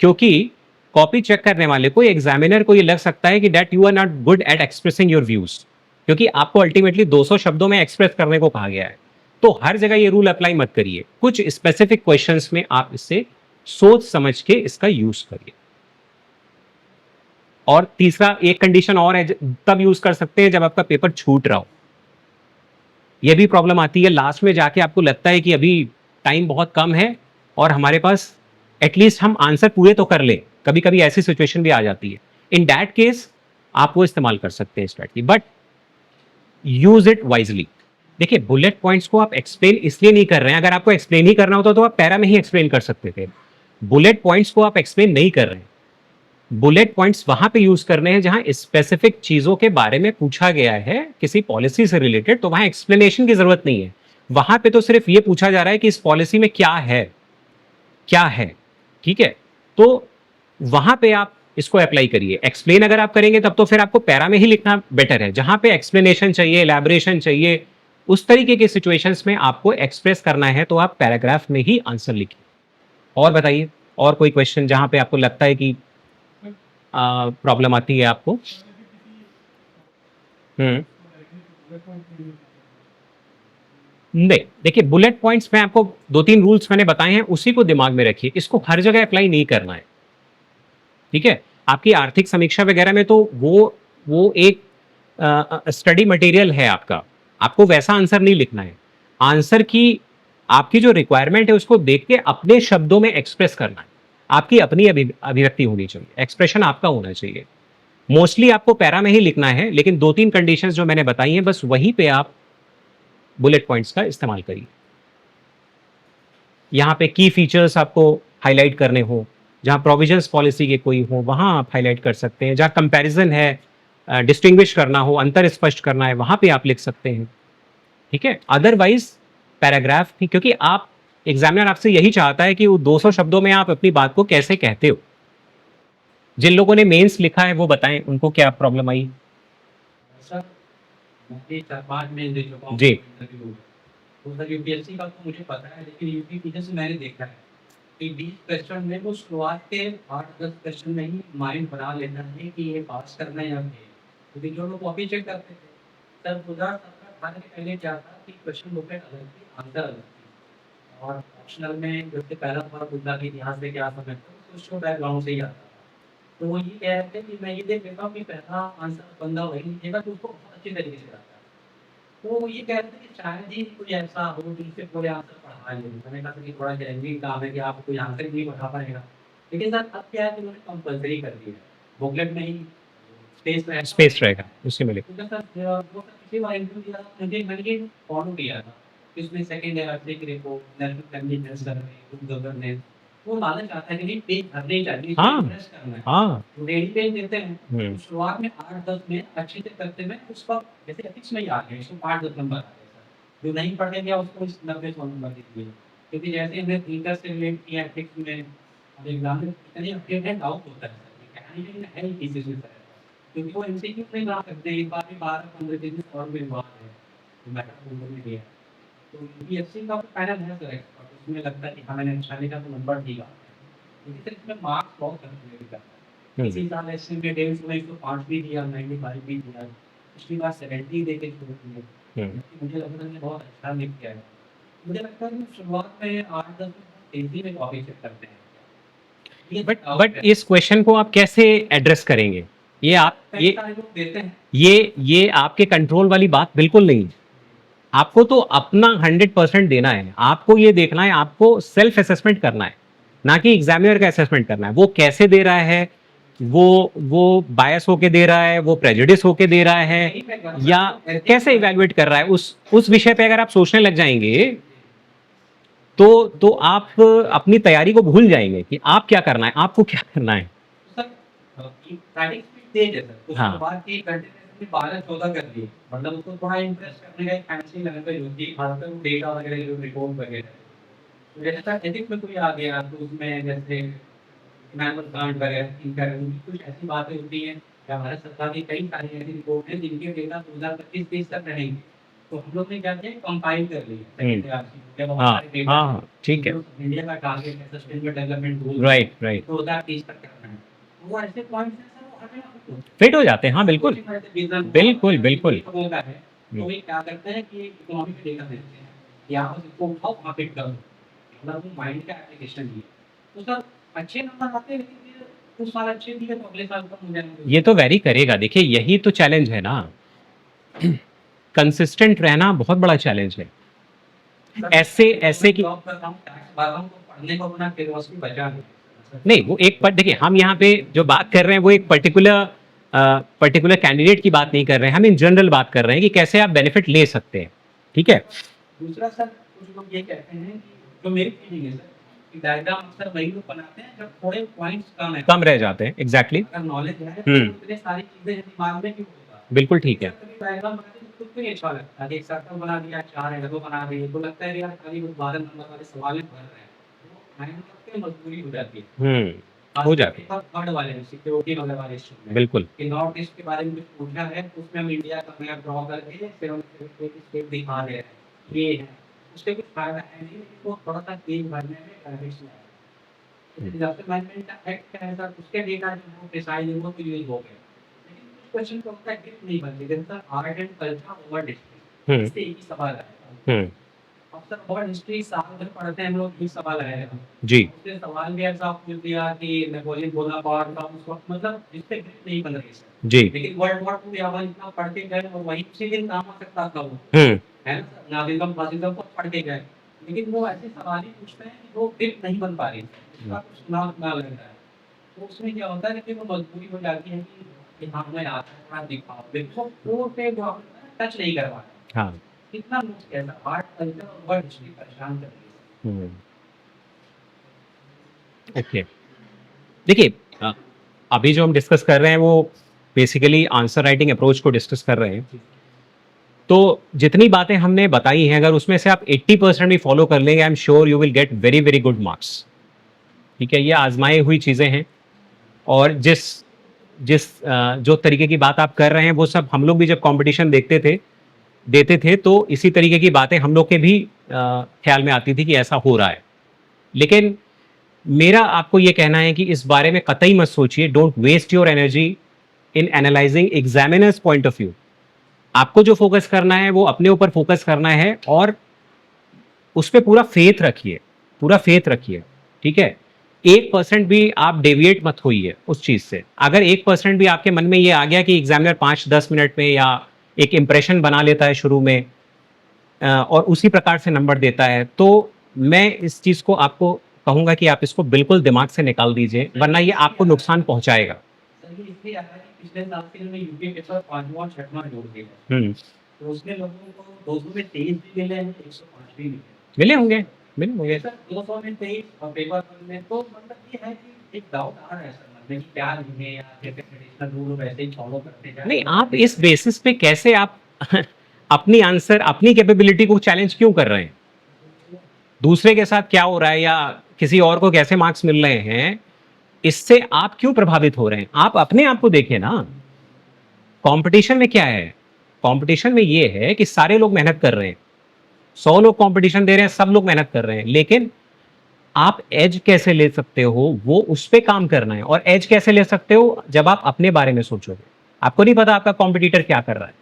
क्योंकि कॉपी चेक करने वाले को, एग्जामिनर को ये लग सकता है कि that you are not good at expressing your views, क्योंकि आपको अल्टीमेटली 200 शब्दों में एक्सप्रेस करने को कहा गया है। तो हर जगह ये रूल अप्लाई मत करिए, कुछ स्पेसिफिक क्वेश्चंस में आप इससे सोच समझ के इसका यूज करिए। और तीसरा एक कंडीशन और है, तब यूज कर सकते हैं जब आपका पेपर छूट रहा हो। यह भी प्रॉब्लम आती है लास्ट में जाके, आपको लगता है कि अभी टाइम बहुत कम है और हमारे पास एटलीस्ट हम आंसर पूरे तो कर ले, कभी कभी ऐसी सिचुएशन भी आ जाती है। इन दैट केस आप वो इस्तेमाल कर सकते हैं strategy, but use it wisely. देखिए बुलेट पॉइंट्स को आप एक्सप्लेन इसलिए नहीं कर रहे हैं, अगर आपको एक्सप्लेन ही करना होता तो आप पैरा में ही एक्सप्लेन कर सकते थे। बुलेट पॉइंट्स को आप एक्सप्लेन नहीं कर रहे हैं, बुलेट पॉइंट्स वहां पे यूज करने हैं जहां स्पेसिफिक चीजों के बारे में पूछा गया है किसी पॉलिसी से रिलेटेड, तो वहां एक्सप्लेनेशन की जरूरत नहीं है। वहां पे तो सिर्फ ये पूछा जा रहा है कि इस पॉलिसी में क्या है, क्या है, ठीक है। तो वहां पे आप इसको अप्लाई करिए। एक्सप्लेन अगर आप करेंगे तब तो फिर आपको पैरा में ही लिखना बेटर है। जहां पे एक्सप्लेनेशन चाहिए, एलैबोरेशन चाहिए, उस तरीके के सिचुएशंस में आपको एक्सप्रेस करना है तो आप पैराग्राफ में ही आंसर लिखिए। और बताइए, और कोई क्वेश्चन जहां पे आपको लगता है कि प्रॉब्लम आती है आपको? नहीं, देखिए बुलेट पॉइंट्स में आपको 2-3 रूल्स मैंने बताए हैं, उसी को दिमाग में रखिए, इसको हर जगह अप्लाई नहीं करना है, ठीक है। आपकी आर्थिक समीक्षा वगैरह में तो वो एक स्टडी मटेरियल है आपका, आपको वैसा आंसर नहीं लिखना है। आंसर की आपकी जो रिक्वायरमेंट है उसको देख के अपने शब्दों में एक्सप्रेस करना है। आपकी अपनी अभिव्यक्ति होनी चाहिए, एक्सप्रेशन आपका होना चाहिए। मोस्टली आपको पैरा में ही लिखना है, लेकिन 2-3 कंडीशंस जो मैंने बताई हैं बस वहीं पे आप बुलेट पॉइंट्स का इस्तेमाल करिए। यहाँ पे की फीचर्स आपको हाईलाइट करने हो, जहाँ प्रोविजंस पॉलिसी के कोई हो वहाँ आप हाईलाइट कर सकते हैं। जहाँ कंपैरिजन है, डिस्टिंग्विश करना हो, अंतर स्पष्ट करना है, वहाँ पे आप लिख सकते हैं, ठीक है। अदरवाइज पैराग्राफ भी, क्योंकि आप एग्जामिनर आपसे यही चाहता है कि वो 200 शब्दों में आप अपनी बात को कैसे कहते हो। जिन लोगों ने मेंस लिखा है वो बताएं उनको क्या प्रॉब्लम आई। सर मैं 4-5 में दे चुका हूँ जी। इंटरव्यू। तो सर यूपीएससी का तो मुझे पता है, लेकिन यूपी पीछे से मैंने देखा है कि 20 क्वेश्चन में वो शुरुआत के 8-10 क्वेश्चन में ही माइंड बना लेना है कि ये पास करना है या फेल। क्योंकि जो लोग कॉपी चेक करते थे सर 2017 खाने के पहले क्या था कि क्वेश्चन बुकलेट अलग थी, आंसर अलग थी, और ऑप्शनल में जैसे पहला सवाल पूछा कि यहाँ से क्या समझते हो तो उसको बैकग्राउंड से ही आता था। तो वो ये कह रहे थे कि मैं ये देख लेता हूँ कि पहला आंसर बंदा वही लिखेगा तो उसको बहुत अच्छी तरीके से आता है। तो वो ये कह रहे थे कि शायद ही कोई ऐसा हो जिससे पूरे आंसर पढ़ा ले। मैंने कहा था कि थोड़ा चैलेंजिंग काम है कि आप कोई आंसर ही नहीं पढ़ा पाएगा। लेकिन सर अब क्या है कि उन्होंने कंपल्सरी कर दिया है, बुकलेट में ही स्पेस रहेगा उसी में लिख। क्योंकि सर वो सर पिछली बार इंटरव्यू दिया था, मैंने फॉलो किया था। इसमें सेकंड है आर्थिक report, national family health survey, good governance, वो माना जाता है कि नहीं पेज भरने ही चाहिए, हाँ, इम्प्रेस करना है। हाँ, रेडी पेज देते हैं तो शुरुआत में 8-10 में अच्छे से करते में उसका जैसे एथिक्स में ही आ गया, इसको 8-10 नंबर आ गए सर। जो नहीं पढ़ने गया उसको 90-100 नंबर दे दिए। क्योंकि जैसे हमने थिंकर से रिलेट किया एथिक्स में, अब एग्जाम में इतने अपडेटेड डाउट होता है सर, ये कहानी है ही किसी से सर। क्योंकि वो एमसीक्यू नहीं बना सकते, एक बार में 12-15 दिन और भी बात है, तो मैटर उनको नहीं दिया। तो यूपीएससी का पैनल है सर एक्सपर्ट, उसमें लगता है कि हाँ मैंने अच्छा लिखा तो नंबर ठीक आ गया। लेकिन सर इसमें मार्क्स बहुत कैलकुलेट करता है। इसी साल एसएम में 150 में 105 भी दिया, 95 भी दिया, पिछली बार 70 दे के छोड़ दिए। मुझे लगता है कि बहुत अच्छा लिख के आया। मुझे लगता है कि शुरुआत में 8-10 तेजी में कॉपी चेक करते हैं। बट इस क्वेश्चन को आप कैसे एड्रेस करेंगे? ये आप कई सारे लोग देते हैं। ये आपके कंट्रोल वाली बात बिल्कुल नहीं है। आपको तो अपना 100% देना है। आपको ये देखना है, आपको सेल्फ असेसमेंट करना है, ना कि एग्जामिनर का असेसमेंट करना है। वो कैसे दे रहा है, वो बायस होके दे रहा है, वो प्रेजुडिस होके दे रहा है, या कैसे इवैल्यूएट कर रहा है, उस विषय पे अगर आप सोचने लग जाएंगे तो आप अपनी तैयारी को भूल जाएंगे कि आप क्या करना है, आपको क्या करना है। राइटिंग स्पीड तेज है सर, उसके हाँ। बाद की घंटे में 12-14 कर दिए, मतलब उसको थोड़ा इम्प्रेस करने का एक फैंसी लैंग्वेज होती है, खासकर वो डेटा वगैरह जो रिपोर्ट वगैरह। तो जैसा एथिक्स में कोई आ गया तो उसमें जैसे इमैनुअल कांट वगैरह इनका कुछ ऐसी बातें होती हैं, या भारत सरकार की कई सारी ऐसी रिपोर्ट है जिनके डेटा 2025-30 तक रहेंगे। तो हम लोग ने क्या किया, कंपाइल कर लिया। हाँ, हाँ, ठीक है। इंडिया का टारगेट है sustainable development goal, right, right. 2030 तक करना है। वो ऐसे पॉइंट्स हैं सर, वो हमें फिट हो जाते हैं। हाँ, बिल्कुल, बिल्कुल, बिल्कुल। तो ये क्या करते हैं कि इकोनॉमी का डेटा देते हैं यहाँ पर इसको उठाओ वहाँ पिट करो, मतलब वो माइंड का एप्लीकेशन ही है। तो सर अच्छे नंबर आते हैं, लेकिन फिर उस साल अच्छे दिए तो अगले साल कम हो जाएंगे। ये तो वेरी करेगा, देखिए यही तो चैलेंज है ना, कंसिस्टेंट रहना बहुत बड़ा चैलेंज है। सर ऐसे की जॉब कर रहा हूँ, टैक्स भर रहा हूँ, तो पढ़ने को अपना क्यूरियोसिटी बचा नहीं है। नहीं, वो एक पर देखिए, हम यहाँ पे जो बात कर रहे हैं वो एक पर्टिकुलर कैंडिडेट की बात नहीं कर रहे हैं, हम इन जनरल बात कर रहे हैं कि कैसे आप बेनिफिट ले सकते हैं। ठीक है, दूसरा सर कुछ लोग ये कहते हैं कि जो मेरी फीलिंग है सर, कि डायग्राम अक्सर वही लोग बनाते हैं जब थोड़े पॉइंट्स कम है, कम रह जाते हैं, एग्जैक्टली अगर नॉलेज है तो इतने सारी चीजें हैं दिमाग में क्यों होगा। बिल्कुल ठीक है। कभी डायग्राम बनाते हैं तो खुद को नहीं अच्छा लगता है, एक सर्कल बना दिया, चार एरो बना दिए, तो लगता है यार खाली 12 नंबर वाले सवाल भर रहे हैं, तो माइंड में मजबूरी हो जाती है। हो जाती है, थर्ड वाले सिक्योरिटी वाले इश्यू में बिल्कुल। कि नॉर्थ ईस्ट के बारे में कुछ पूछा है, तो उसमें हम इंडिया का मैप ड्रॉ करके फिर हम एक स्टेट दिखा रहे हैं, ये है, उससे कुछ फायदा है नहीं, लेकिन वो थोड़ा सा पेज भरने में कंफ्यूजन है। डिजास्टर मैनेजमेंट का एक्ट क्या है सर, उसके डेटा जो वो प्रिसाइज है वो तो यूज हो गए, लेकिन कुछ क्वेश्चन को होता है ग्रिप नहीं बनती, जैसे art and culture over district, इससे एक ही सवाल आएगा। अब सर ओवर हिस्ट्री साल भर पढ़ते हैं हम लोग, एक सवाल आएगा जी उसने सवाल भी ऐसा पूछ दिया कि नेपोलियन बोनापार्ट था उस वक्त, मतलब जिससे ग्रिप नहीं बन रही सर। जी। लेकिन वर्ल्ड वॉर 2 या 1 इतना पढ़ के गए और वही उसी दिन काम आ सकता था वो, हम्म है ना सर, नाजिज़म फासिज़म को पढ़ के गए, लेकिन वो ऐसे सवाल ही पूछते हैं कि वो ग्रिप नहीं बन पा रही, इसका कुछ ना लग रहा है। तो उसमें क्या होता है कि वो मजबूरी हो जाती है कि हाँ मैं आता है थोड़ा दिखाओ, देखो वो पे जो आप टच नहीं कर पा रहे। हाँ कितना मुश्किल है सर, आर्ट कल्चर और वर्ल्ड हिस्ट्री परेशान कर रही है। ओके, देखिए अभी जो हम डिस्कस कर रहे हैं वो बेसिकली आंसर राइटिंग अप्रोच को डिस्कस कर रहे हैं। तो जितनी बातें हमने बताई हैं, अगर उसमें से आप 80% भी फॉलो कर लेंगे, I am sure you will get very very good marks. ठीक है, ये आजमाई हुई चीज़ें हैं, और जिस जिस जो तरीके की बात आप कर रहे हैं वो सब हम लोग भी जब कंपटीशन देते थे तो इसी तरीके की बातें हम लोग के भी ख्याल में आती थी कि ऐसा हो रहा है। लेकिन मेरा आपको ये कहना है कि इस बारे में कतई मत सोचिए, don't waste your energy in analysing examiner's point of view. आपको जो फोकस करना है वो अपने ऊपर फोकस करना है, और उस पर पूरा फेथ रखिए, पूरा फेथ रखिए। ठीक है, 1% भी आप डेविएट मत होइए उस चीज से। अगर 1% भी आपके मन में ये आ गया कि एग्जामिनर 5-10 मिनट में या एक इंप्रेशन बना लेता है शुरू में और उसी प्रकार से नंबर देता है, तो मैं इस चीज को आपको कहूंगा कि आप इसको बिल्कुल दिमाग से निकाल दीजिए, वरना ये आपको नुकसान पहुंचाएगा। सर ये इसलिए आया कि पिछले साल से इन्होंने यूपी पेपर 5वां और 6वां जोड़ दिया, तो उसमें लोगों को 200 में 23 भी मिले हैं, 105 भी मिले होंगे, मिले होंगे। सर 200 में 23 और पेपर 1 में, तो मतलब ये है कि एक डाउट आ रहा है सर मन में कि क्या लिखे या जैसे ट्रेडिशनल रूल वैसे ही फॉलो करते जाए। नहीं, आप इस बेसिस पे कैसे आप अपनी आंसर, अपनी कैपेबिलिटी को चैलेंज क्यों कर रहे हैं? दूसरे के साथ क्या हो रहा है या किसी और को कैसे मार्क्स मिल रहे हैं, इससे आप क्यों प्रभावित हो रहे हैं? आप अपने आप को देखिए ना। कंपटीशन में क्या है? कंपटीशन में ये है कि सारे लोग मेहनत कर रहे हैं, 100 लोग कंपटीशन दे रहे हैं, सब लोग मेहनत कर रहे हैं, लेकिन आप एज कैसे ले सकते हो वो उस पर काम करना है। और एज कैसे ले सकते हो? जब आप अपने बारे में सोचोगे। आपको नहीं पता आपका कॉम्पिटिटर क्या कर रहा है,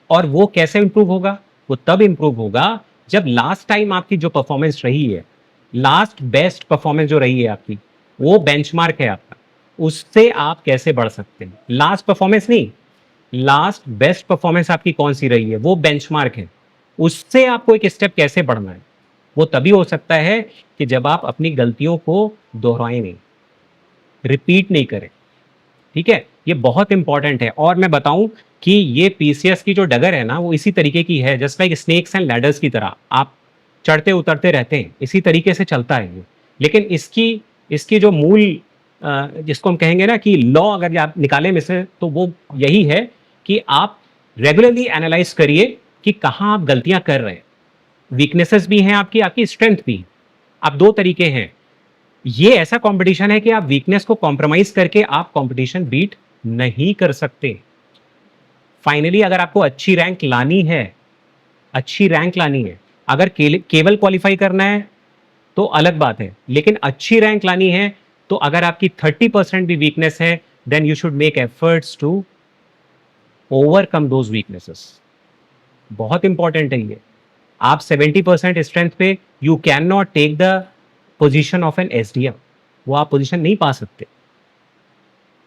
और वो कैसे इंप्रूव होगा? वो तब इंप्रूव होगा जब लास्ट टाइम आपकी जो परफॉर्मेंस रही है, लास्ट बेस्ट परफॉर्मेंस जो रही है आपकी, वो बेंचमार्क है आपका, उससे आप कैसे बढ़ सकते हैं। लास्ट परफॉर्मेंस नहीं, लास्ट बेस्ट परफॉर्मेंस आपकी कौन सी रही है, वो बेंचमार्क है। उससे आपको एक स्टेप कैसे बढ़ना है, वो तभी हो सकता है कि जब आप अपनी गलतियों को दोहराएं नहीं, रिपीट नहीं करें। ठीक है, ये बहुत इंपॉर्टेंट है। और मैं बताऊं कि ये पीसीएस की जो डगर है ना, वो इसी तरीके की है, just like snakes and ladders की तरह। आप चढ़ते उतरते रहते हैं, इसी तरीके से चलता है ये। लेकिन इसकी जो मूल जिसको हम कहेंगे ना कि लॉ अगर आप निकाले में से, तो वो यही है कि आप रेगुलरली एनालाइज करिए कि कहाँ आप गलतियां कर रहे हैं। वीकनेसेस भी हैं आपकी स्ट्रेंथ भी। आप दो तरीके हैं। ये ऐसा कंपटीशन है कि आप वीकनेस को कॉम्प्रोमाइज करके आप कंपटीशन बीट नहीं कर सकते। फाइनली अगर आपको अच्छी रैंक लानी है, अगर केवल क्वालिफाई करना है तो अलग बात है, लेकिन अच्छी रैंक लानी है तो अगर आपकी 30% भी वीकनेस है, then you should make efforts to overcome those weaknesses. बहुत इंपॉर्टेंट है ये। आप 70% स्ट्रेंथ पे you can not take the position of an SDM, वो आप पोजीशन नहीं पा सकते,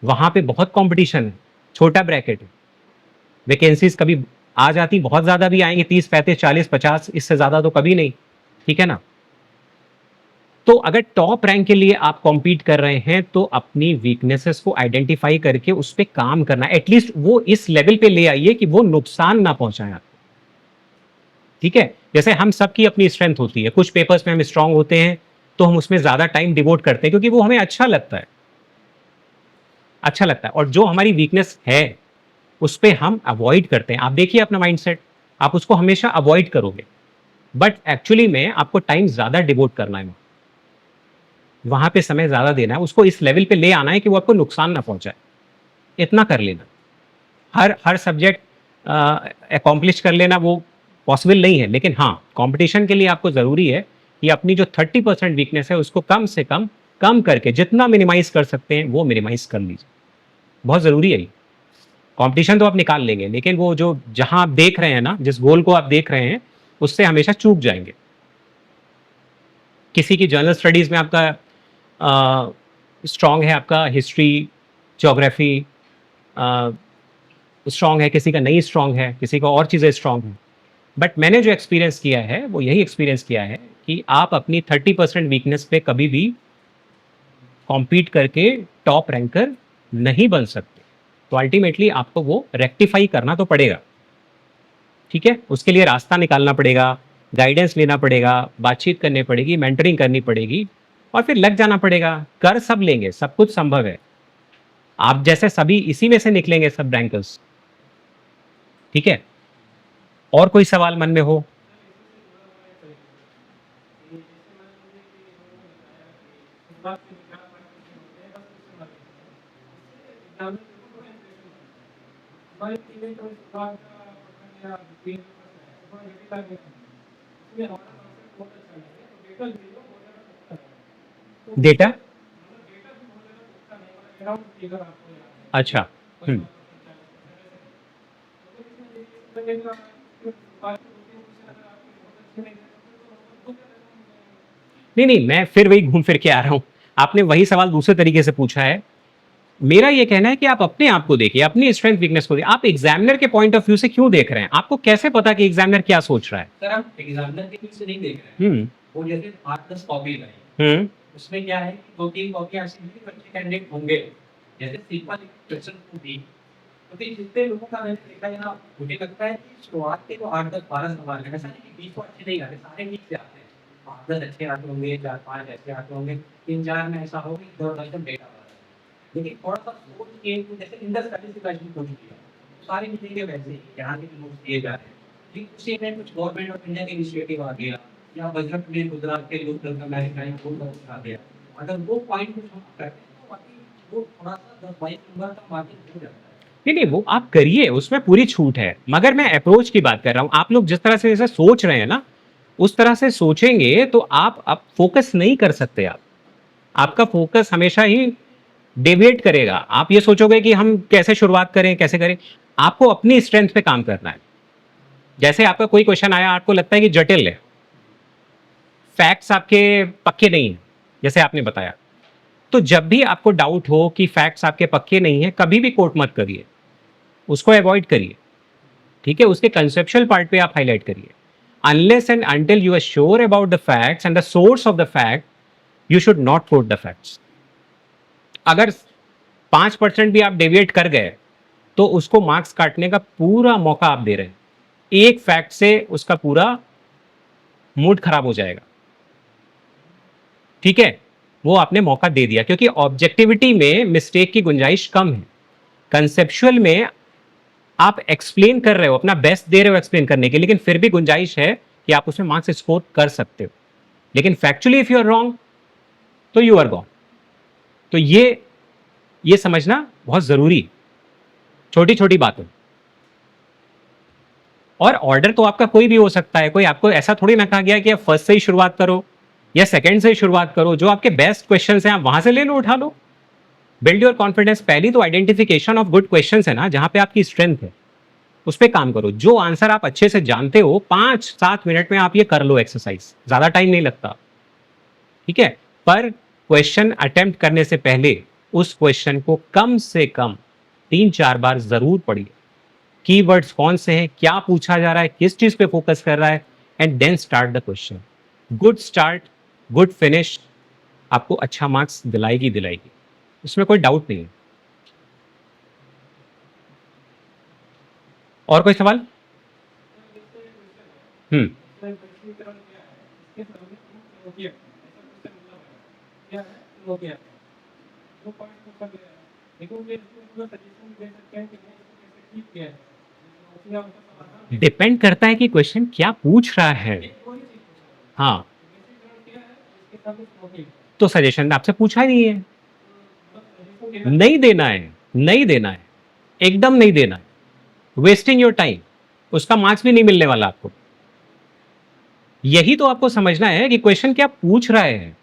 वहां पे बहुत कंपटीशन है, छोटा ब्रैकेट है, वैकेंसीज कभी आ जाती बहुत ज्यादा भी आएंगे, 30 35 40 50, इससे ज्यादा तो कभी नहीं, ठीक है ना। तो अगर टॉप रैंक के लिए आप कॉम्पीट कर रहे हैं तो अपनी वीकनेसेस को आइडेंटिफाई करके उस पर काम करना, एटलीस्ट वो इस लेवल पे ले आइए कि वो नुकसान ना पहुंचाए आपको, ठीक है। जैसे हम सबकी अपनी स्ट्रेंथ होती है, कुछ पेपर्स में हम स्ट्रांग होते हैं तो हम उसमें ज्यादा टाइम डिवोट करते हैं क्योंकि वो हमें अच्छा लगता है, अच्छा लगता है, और जो हमारी वीकनेस है उस पर हम अवॉइड करते हैं। आप देखिए अपना माइंडसेट, आप उसको हमेशा अवॉइड करोगे, बट एक्चुअली में आपको टाइम ज्यादा डिवोट करना है, वहां पे समय ज्यादा देना है, उसको इस लेवल पे ले आना है कि वो आपको नुकसान ना पहुंचाए, इतना कर लेना। हर सब्जेक्ट अकॉम्प्लिश कर लेना वो पॉसिबल नहीं है, लेकिन हाँ कंपटीशन के लिए आपको ज़रूरी है कि अपनी जो 30% वीकनेस है उसको कम से कम करके जितना मिनिमाइज कर सकते हैं वो मिनिमाइज कर लीजिए, बहुत ज़रूरी है ये। कंपटीशन तो आप निकाल लेंगे, लेकिन वो जो जहां आप देख रहे हैं ना, जिस गोल को आप देख रहे हैं उससे हमेशा चूक जाएंगे। किसी की जनरल स्टडीज़ में आपका स्ट्रांग है, आपका हिस्ट्री ज्योग्राफी स्ट्रांग है, किसी का नहीं स्ट्रांग है, किसी का और चीज़ें स्ट्रांग हैं, बट मैंने जो एक्सपीरियंस किया है वो यही एक्सपीरियंस किया है कि आप अपनी 30% वीकनेस पे कभी भी कॉम्पीट करके टॉप रैंकर नहीं बन सकते, तो अल्टीमेटली आपको वो रेक्टिफाई करना तो पड़ेगा, ठीक है। उसके लिए रास्ता निकालना पड़ेगा, गाइडेंस लेना पड़ेगा, बातचीत करनी पड़ेगी, मेंटरिंग करनी पड़ेगी, और फिर लग जाना पड़ेगा। कर सब लेंगे, सब कुछ संभव है, आप जैसे सभी इसी में से निकलेंगे सब रैंकर्स, ठीक है। और कोई सवाल मन में हो? डेटा, अच्छा, नहीं, मैं फिर वही घूम फिर के आ रहा हूं, आपने वही सवाल दूसरे तरीके से पूछा है। मेरा ये कहना है कि आप अपने आप को देखिए, अपनी स्ट्रेंथ वीकनेस को देखिए। आप एग्जामिनर के पॉइंट ऑफ व्यू से क्यों देख रहे हैं? आपको कैसे पता कि एग्जामिनर क्या सोच रहा है? सर हम एग्जामिनर के व्यू से नहीं देख रहे हैं, वो जैसे 8-10 कॉपी लाई, उसमें क्या है कि 2-3 कॉपी ऐसी भी बच्चे कैंडिडेट होंगे, जैसे सिंपल क्वेश्चन को दी, तो फिर जितने लोगों का मैंने देखा है ना, मुझे लगता है कि शुरुआत के जो 8-10-12 सवाल है, ऐसा नहीं कि 20 को अच्छे नहीं आते, सारे ठीक से आते हैं, 8-10 अच्छे आते होंगे, 4-5 ऐसे आते होंगे, 3-4 में ऐसा होगा कि 2 डेटा वाला है। लेकिन थोड़ा-सा सोच के, जैसे इंडस वैली से क्वेश्चन पूछ लिया, सारे मिलेंगे वैसे ही, यहाँ के नोट्स दिए जा रहे हैं। लेकिन उसी में कुछ गवर्नमेंट ऑफ इंडिया के इनिशिएटिव आ गया, या बजट में गुजरात के लोग मैरीटाइम को आ गया। अगर वो पॉइंट कुछ हम करते हैं तो बाकी वो थोड़ा-सा 10-22 नंबर का मार्जिन हो जाता है। नहीं, वो आप करिए, उसमें पूरी छूट है, मगर मैं अप्रोच की बात कर रहा हूँ। आप लोग जिस तरह से जैसे सोच रहे हैं ना, उस तरह से सोचेंगे तो आप फोकस नहीं कर सकते। आपका फोकस हमेशा ही डेविएट करेगा। आप ये सोचोगे कि हम कैसे शुरुआत करें, कैसे करें। आपको अपनी स्ट्रेंथ पे काम करना है। जैसे आपका कोई क्वेश्चन आया, आपको लगता है कि जटिल है, फैक्ट्स आपके पक्के नहीं है, जैसे आपने बताया, तो जब भी आपको डाउट हो कि फैक्ट्स आपके पक्के नहीं है, कभी भी कोट मत करिए, उसको अवॉइड करिए, ठीक है। उसके कंसेप्चुअल पार्ट पे आप हाईलाइट करिए। Unless and until you are sure about the facts and the source of the fact, you should not quote the facts. अगर 5% भी आप डेविएट कर गए तो उसको मार्क्स काटने का पूरा मौका आप दे रहे हैं। एक फैक्ट से उसका पूरा मूड खराब हो जाएगा, ठीक है। वो आपने मौका दे दिया, क्योंकि ऑब्जेक्टिविटी में मिस्टेक की गुंजाइश कम है। कंसेप्चुअल में आप एक्सप्लेन कर रहे हो, अपना बेस्ट दे रहे हो एक्सप्लेन करने के, लेकिन फिर भी गुंजाइश है कि आप उसमें मार्क्स स्कोर कर सकते हो। लेकिन factually if you are wrong तो यू आर गॉन। तो ये समझना बहुत जरूरी, छोटी छोटी बातें। और ऑर्डर तो आपका कोई भी हो सकता है, कोई आपको ऐसा थोड़ी ना कहा गया कि आप फर्स्ट से ही शुरुआत करो या सेकंड से ही शुरुआत करो। जो आपके बेस्ट क्वेश्चंस हैं आप वहां से ले लो, उठा लो, बिल्ड योर कॉन्फिडेंस। पहली तो आइडेंटिफिकेशन ऑफ गुड क्वेश्चंस है ना, जहां पे आपकी स्ट्रेंथ है, उस पर काम करो। जो आंसर आप अच्छे से जानते हो 5-7 मिनट में आप ये कर लो एक्सरसाइज, ज्यादा टाइम नहीं लगता, ठीक है। पर क्वेश्चन अटेम्प्ट करने से पहले उस क्वेश्चन को कम से कम 3-4 बार जरूर पढ़िए। कीवर्ड्स कौन से हैं, क्या पूछा जा रहा है, किस चीज पे फोकस कर रहा है, and then start the question. Good start good finish आपको अच्छा मार्क्स दिलाएगी दिलाएगी, इसमें कोई डाउट नहीं है। और कोई सवाल? हम्म डिपेंड करता है कि क्वेश्चन क्या पूछ रहा है। हाँ, तो सजेशन आपसे पूछा ही नहीं है, नहीं देना है, नहीं देना है, एकदम नहीं देना है। वेस्टिंग योर टाइम, उसका मार्क्स भी नहीं मिलने वाला आपको। यही तो आपको समझना है कि क्वेश्चन क्या पूछ रहा है।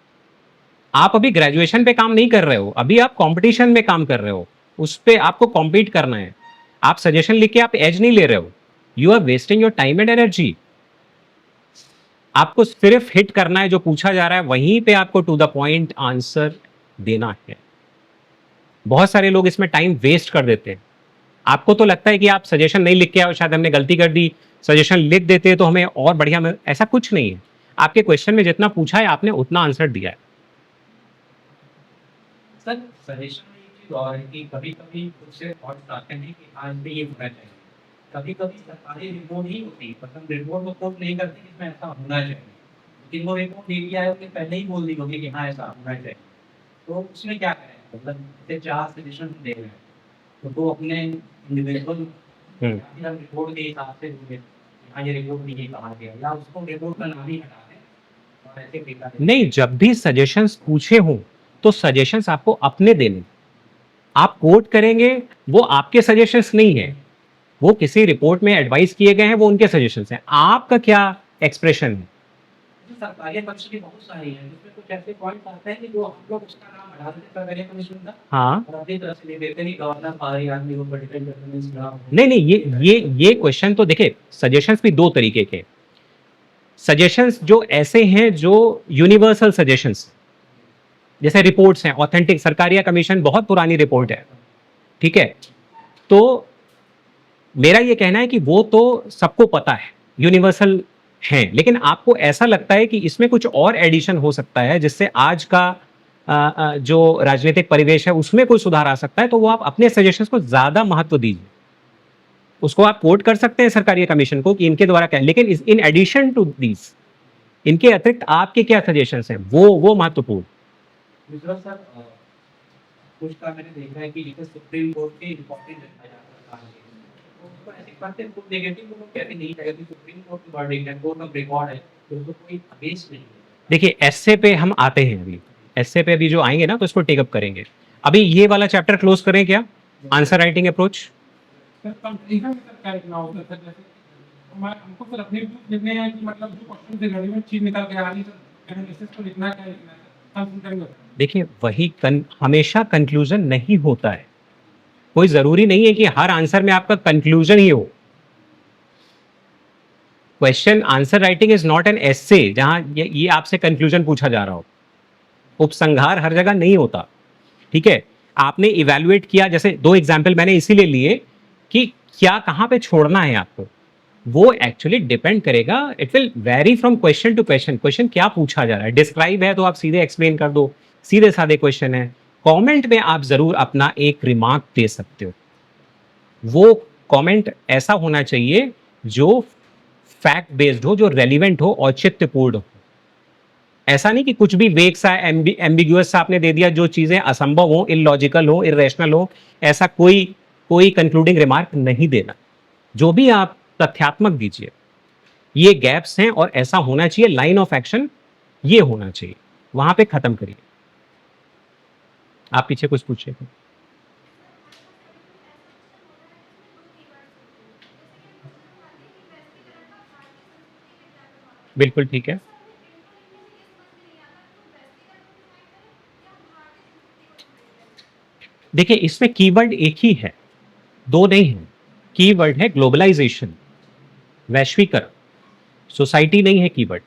आप अभी ग्रेजुएशन पे काम नहीं कर रहे हो, अभी आप कंपटीशन में काम कर रहे हो, उस पे आपको कॉम्पीट करना है। आप सजेशन लिख के आप एज नहीं ले रहे हो, you are wasting your time and energy. आपको सिर्फ हिट करना है जो पूछा जा रहा है, वहीं पे आपको टू द पॉइंट आंसर देना है। बहुत सारे लोग इसमें टाइम वेस्ट कर देते हैं। आपको तो लगता है कि आप सजेशन नहीं लिख के आओ, शायद हमने गलती कर दी, सजेशन लिख देते तो हमें और बढ़िया ऐसा कुछ नहीं है। आपके क्वेश्चन में जितना पूछा है आपने उतना आंसर दिया है। सर सजेशन में एक चीज और है कि कभी-कभी खुद से थॉट्स आते हैं कि आज भी ये होना चाहिए। कभी-कभी सरकारी रिपोर्ट ही होती है, मतलब रिपोर्ट वो कोट नहीं करती कि इसमें ऐसा होना चाहिए। लेकिन वो रिपोर्ट दे दिया है, उसने पहले ही बोल दी होगी कि हाँ, ऐसा होना चाहिए। तो उसमें क्या करें? मतलब जैसे 4 सजेशन दे रहे हैं, तो वो अपने इंडिविजुअल हम्म। या रिपोर्ट के हिसाब से देंगे, हाँ, ये रिपोर्ट में ये कहा गया, या उसको रिपोर्ट का नाम ही हटा दें और ऐसे डेटा दें। नहीं, जब भी सजेशंस पूछे हों तो सजेशंस आपको अपने देने। आप कोट करेंगे वो आपके सजेशंस नहीं है, वो किसी रिपोर्ट में एडवाइस किए गए हैं, वो उनके सजेशंस हैं। आपका क्या एक्सप्रेशन है? सरकारी पक्ष की बहुत सारी है, जिसमें कुछ ऐसे पॉइंट आते हैं कि जो हम लोग उसका नाम हटा देते हैं सरकारी कमीशन का, हाँ, और अपनी तरफ से ले देते हैं कि गवर्नर बाहरी आदमी को डिपेंड करते हैं इस नाम। नहीं, ये क्वेश्चन तो देखिए, सजेशंस भी दो तरीके के। सजेशंस जो ऐसे हैं जो यूनिवर्सल सजेशंस, जैसे रिपोर्ट्स हैं, ऑथेंटिक सरकारिया कमीशन बहुत पुरानी रिपोर्ट है, ठीक है। तो मेरा ये कहना है कि वो तो सबको पता है, यूनिवर्सल हैं, लेकिन आपको ऐसा लगता है कि इसमें कुछ और एडिशन हो सकता है जिससे आज का जो राजनीतिक परिवेश है उसमें कोई सुधार आ सकता है, तो वो आप अपने सजेशंस को ज्यादा महत्व दीजिए। उसको आप कोट कर सकते हैं सरकारी कमीशन को कि इनके द्वारा क्या, लेकिन इन एडिशन टू दीज, इनके अतिरिक्त आपके क्या सजेशंस हैं, वो महत्वपूर्ण। दूसरा सर, कुछ का मैंने देखा है कि जैसे सुप्रीम कोर्ट के इम्पोर्टेंट रखा जाता है, तो उसको ऐसे करते हैं, कुछ नेगेटिव वो लोग कहते नहीं है कि सुप्रीम कोर्ट की वर्डिक्ट है, कोर्ट ऑफ रिकॉर्ड है, तो उसको कोई बेस नहीं है। देखिए, एस्से पे हम आते हैं, अभी एस्से पे अभी जो आएंगे ना तो इसको टेकअप करेंगे। अभी ये वाला चैप्टर क्लोज करें क्या, answer writing approach. Sir competition में सर क्या लिखना होता है सर? जैसे हमको सर अपने व्यूज लिखने हैं कि मतलब जो क्वेश्चन से रेलेवेंट चीज निकल के आ रही है सर, एनालिसिस को लिखना है, क्या लिखना है सर, कंसिडर करेंगे। देखिए, वही हमेशा कंक्लूजन नहीं होता है। कोई जरूरी नहीं है कि हर आंसर में आपका कंक्लूजन ही हो। Question answer writing is not an essay जहां ये आपसे कंक्लूजन पूछा जा रहा हो। उपसंहार हर जगह नहीं होता, ठीक है। आपने इवैल्यूएट किया, जैसे 2 एग्जाम्पल मैंने इसीलिए लिए कि क्या कहां पे छोड़ना है आपको, वो एक्चुअली डिपेंड करेगा, it will vary from question to question. Question क्या पूछा जा रहा है, डिस्क्राइब है तो आप सीधे एक्सप्लेन कर दो, सीधे साधे क्वेश्चन है। कमेंट में आप जरूर अपना एक रिमार्क दे सकते हो, वो कमेंट ऐसा होना चाहिए जो फैक्ट बेस्ड हो, जो रेलिवेंट हो, औचित्यपूर्ण हो। ऐसा नहीं कि कुछ भी वेग सा एम्बिगुअस सा आपने दे दिया, जो चीजें असंभव हो, इलॉजिकल हो, इरेशनल हो, ऐसा कोई कंक्लूडिंग रिमार्क नहीं देना। जो भी आप तथ्यात्मक दीजिए, ये गैप्स हैं और ऐसा होना चाहिए, लाइन ऑफ एक्शन ये होना चाहिए, वहां पे खत्म करिए। आप पीछे कुछ पूछिए। बिल्कुल ठीक है। देखिए, इसमें कीवर्ड एक ही है, 2 नहीं है। कीवर्ड है ग्लोबलाइजेशन, वैश्वीकरण। सोसाइटी नहीं है कीवर्ड।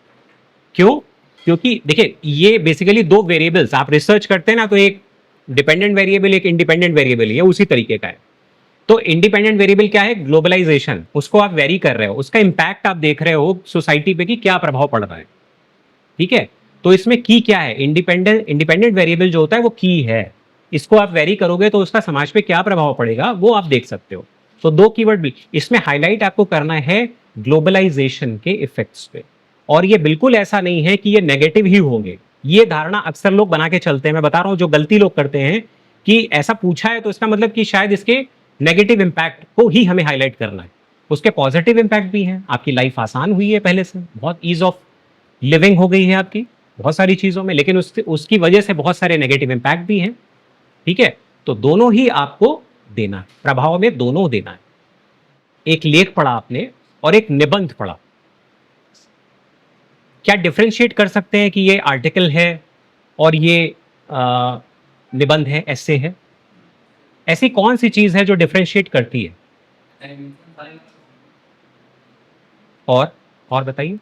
क्यों? क्योंकि देखिए ये बेसिकली दो वेरिएबल्स आप रिसर्च करते हैं ना, तो एक डिपेंडेंट वेरिएबल एक इंडिपेंडेंट वेरिएबल है, उसी तरीके का है। तो इंडिपेंडेंट वेरिएबल क्या है? ग्लोबलाइजेशन, उसको आप वेरी कर रहे हो, उसका इंपैक्ट आप देख रहे हो सोसाइटी पे कि क्या प्रभाव पड़ रहा है। ठीक है, तो इसमें की क्या है? इंडिपेंडेंट वेरिएबल जो होता है वो की है, इसको आप वेरी करोगे तो उसका समाज पे क्या प्रभाव पड़ेगा वो आप देख सकते हो। तो दो कीवर्ड भी इसमें हाईलाइट आपको करना है ग्लोबलाइजेशन के इफेक्ट्स पे। और ये बिल्कुल ऐसा नहीं है कि ये नेगेटिव ही होंगे, ये धारणा अक्सर लोग बना के चलते हैं। मैं बता रहा हूं जो गलती लोग करते हैं कि ऐसा पूछा है तो इसका मतलब कि शायद इसके नेगेटिव इंपैक्ट को ही हमें हाईलाइट करना है। उसके पॉजिटिव इंपैक्ट भी हैं, आपकी लाइफ आसान हुई है, पहले से बहुत ईज ऑफ लिविंग हो गई है आपकी बहुत सारी चीजों में, लेकिन उसकी वजह से बहुत सारे नेगेटिव इंपैक्ट भी हैं। ठीक है, तो दोनों ही आपको देना है, प्रभाव में दोनों देना है। एक लेख पढ़ा आपने और एक निबंध पढ़ा, क्या डिफरेंशिएट कर सकते हैं कि ये आर्टिकल है और ये निबंध है, ऐसे है? ऐसी कौन सी चीज है जो डिफरेंशिएट करती है? और बताइए।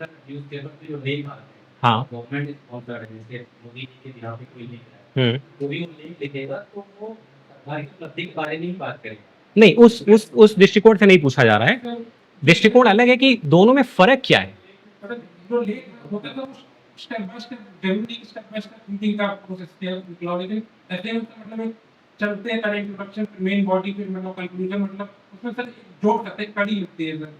न्यूज़पेपर पे जो लेख आते हैं, हाँ। गवर्नमेंट स्पॉन्सर्ड है, जैसे मोदी जी के बिहाफ पे कोई लिख रहा है, तो भी वो लेख लिखेगा तो वो सरकार की उपलब्धि के बारे में ही बात करेगा। नहीं, उस दृष्टिकोण से नहीं पूछा जा रहा है। दृष्टिकोण अलग है कि दोनों में फर्क क्या है। मतलब जो लेख होता था वो स्टेप बाय स्टेप जरूरी स्टेप बाय स्टेप थिंकिंग का प्रोसेस किया निकला, लेकिन ऐसे में मतलब एक चलते हैं पहले इंट्रोडक्शन मेन बॉडी फिर मतलब कंक्लूजन, मतलब उसमें सर जोड़ सकते हैं, कड़ी लगती है सर।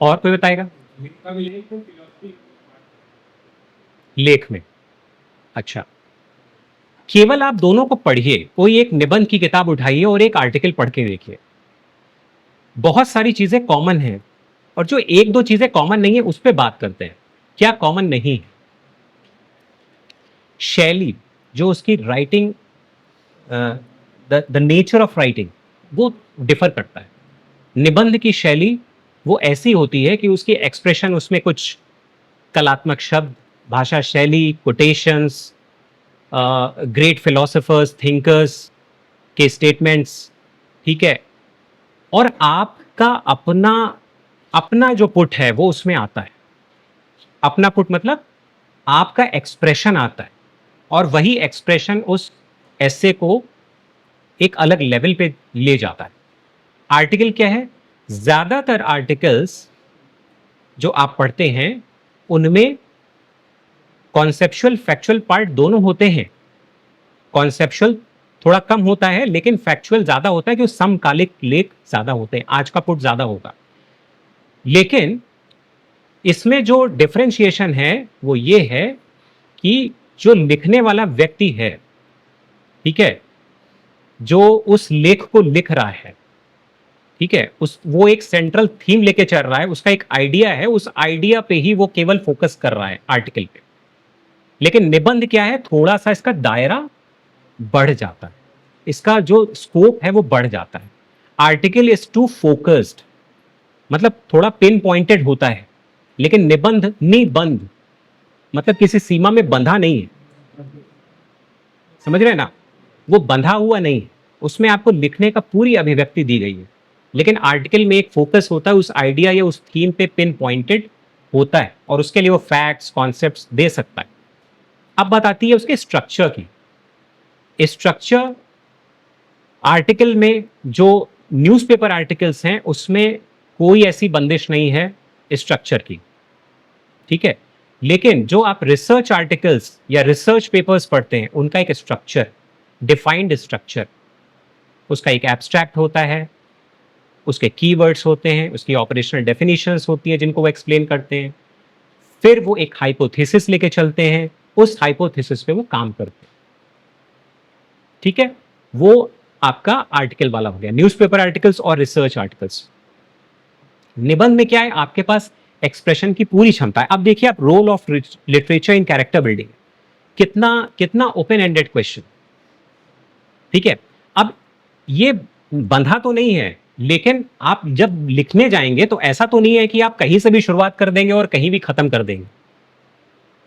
और कोई बताएगा लेख में? अच्छा, केवल आप दोनों को पढ़िए, कोई एक निबंध की किताब उठाइए और एक आर्टिकल पढ़ के देखिए। बहुत सारी चीजें कॉमन हैं, और जो एक दो चीजें कॉमन नहीं है उस पर बात करते हैं। क्या कॉमन नहीं है? शैली, जो उसकी writing, the nature of writing वो डिफर करता है। निबंध की शैली वो ऐसी होती है कि उसकी एक्सप्रेशन, उसमें कुछ कलात्मक शब्द, भाषा शैली, कोटेशंस, ग्रेट फिलोसोफर्स थिंकर्स के स्टेटमेंट्स, ठीक है, और आपका अपना अपना जो पुट है वो उसमें आता है। अपना पुट मतलब आपका एक्सप्रेशन आता है, और वही एक्सप्रेशन उस एसे को एक अलग लेवल पे ले जाता है। आर्टिकल क्या है? ज्यादातर आर्टिकल्स जो आप पढ़ते हैं उनमें कॉन्सेप्चुअल फैक्चुअल पार्ट दोनों होते हैं। कॉन्सेप्चुअल थोड़ा कम होता है, लेकिन फैक्चुअल ज्यादा होता है, क्योंकि समकालिक लेख ज्यादा होते हैं, आज का पुट ज्यादा होगा। लेकिन इसमें जो डिफरेंशिएशन है वो ये है कि जो लिखने वाला व्यक्ति है, ठीक है, जो उस लेख को लिख रहा है, ठीक है, वो एक सेंट्रल थीम लेके चल रहा है, उसका एक आइडिया है, उस आइडिया पे ही वो केवल फोकस कर रहा है आर्टिकल पे। लेकिन निबंध क्या है? थोड़ा सा इसका दायरा बढ़ जाता है, इसका जो स्कोप है वो बढ़ जाता है। आर्टिकल इज टू फोकस्ड, मतलब थोड़ा पिन पॉइंटेड होता है, लेकिन निबंध निबंध मतलब किसी सीमा में बंधा नहीं है। समझ रहे हैं ना? वो बंधा हुआ नहीं है, उसमें आपको लिखने का पूरी अभिव्यक्ति दी गई है। लेकिन आर्टिकल में एक फोकस होता है, उस आइडिया या उस थीम पे पिन पॉइंटेड होता है, और उसके लिए वो फैक्ट्स कॉन्सेप्ट्स दे सकता है। अब बात आती है उसके स्ट्रक्चर की। स्ट्रक्चर आर्टिकल में, जो न्यूज़पेपर आर्टिकल्स हैं उसमें कोई ऐसी बंदिश नहीं है स्ट्रक्चर की, ठीक है। लेकिन जो आप रिसर्च आर्टिकल्स या रिसर्च पेपर्स पढ़ते हैं उनका एक स्ट्रक्चर, डिफाइंड स्ट्रक्चर, उसका एक एब्स्ट्रैक्ट होता है, उसके कीवर्ड्स होते हैं, उसकी ऑपरेशनल डेफिनेशंस होती हैं जिनको वो एक्सप्लेन करते हैं, फिर वो एक हाइपोथेसिस लेके चलते हैं, उस हाइपोथेसिस पे वो काम करते हैं, ठीक है। वो आपका आर्टिकल वाला हो गया, न्यूज़पेपर आर्टिकल्स और रिसर्च आर्टिकल्स। निबंध में क्या है? आपके पास एक्सप्रेशन की पूरी क्षमता है। अब देखिए आप role of literature in character building, कितना कितना ओपन एंडेड क्वेश्चन, ठीक है। अब ये बंधा तो नहीं है, लेकिन आप जब लिखने जाएंगे तो ऐसा तो नहीं है कि आप कहीं से भी शुरुआत कर देंगे और कहीं भी खत्म कर देंगे,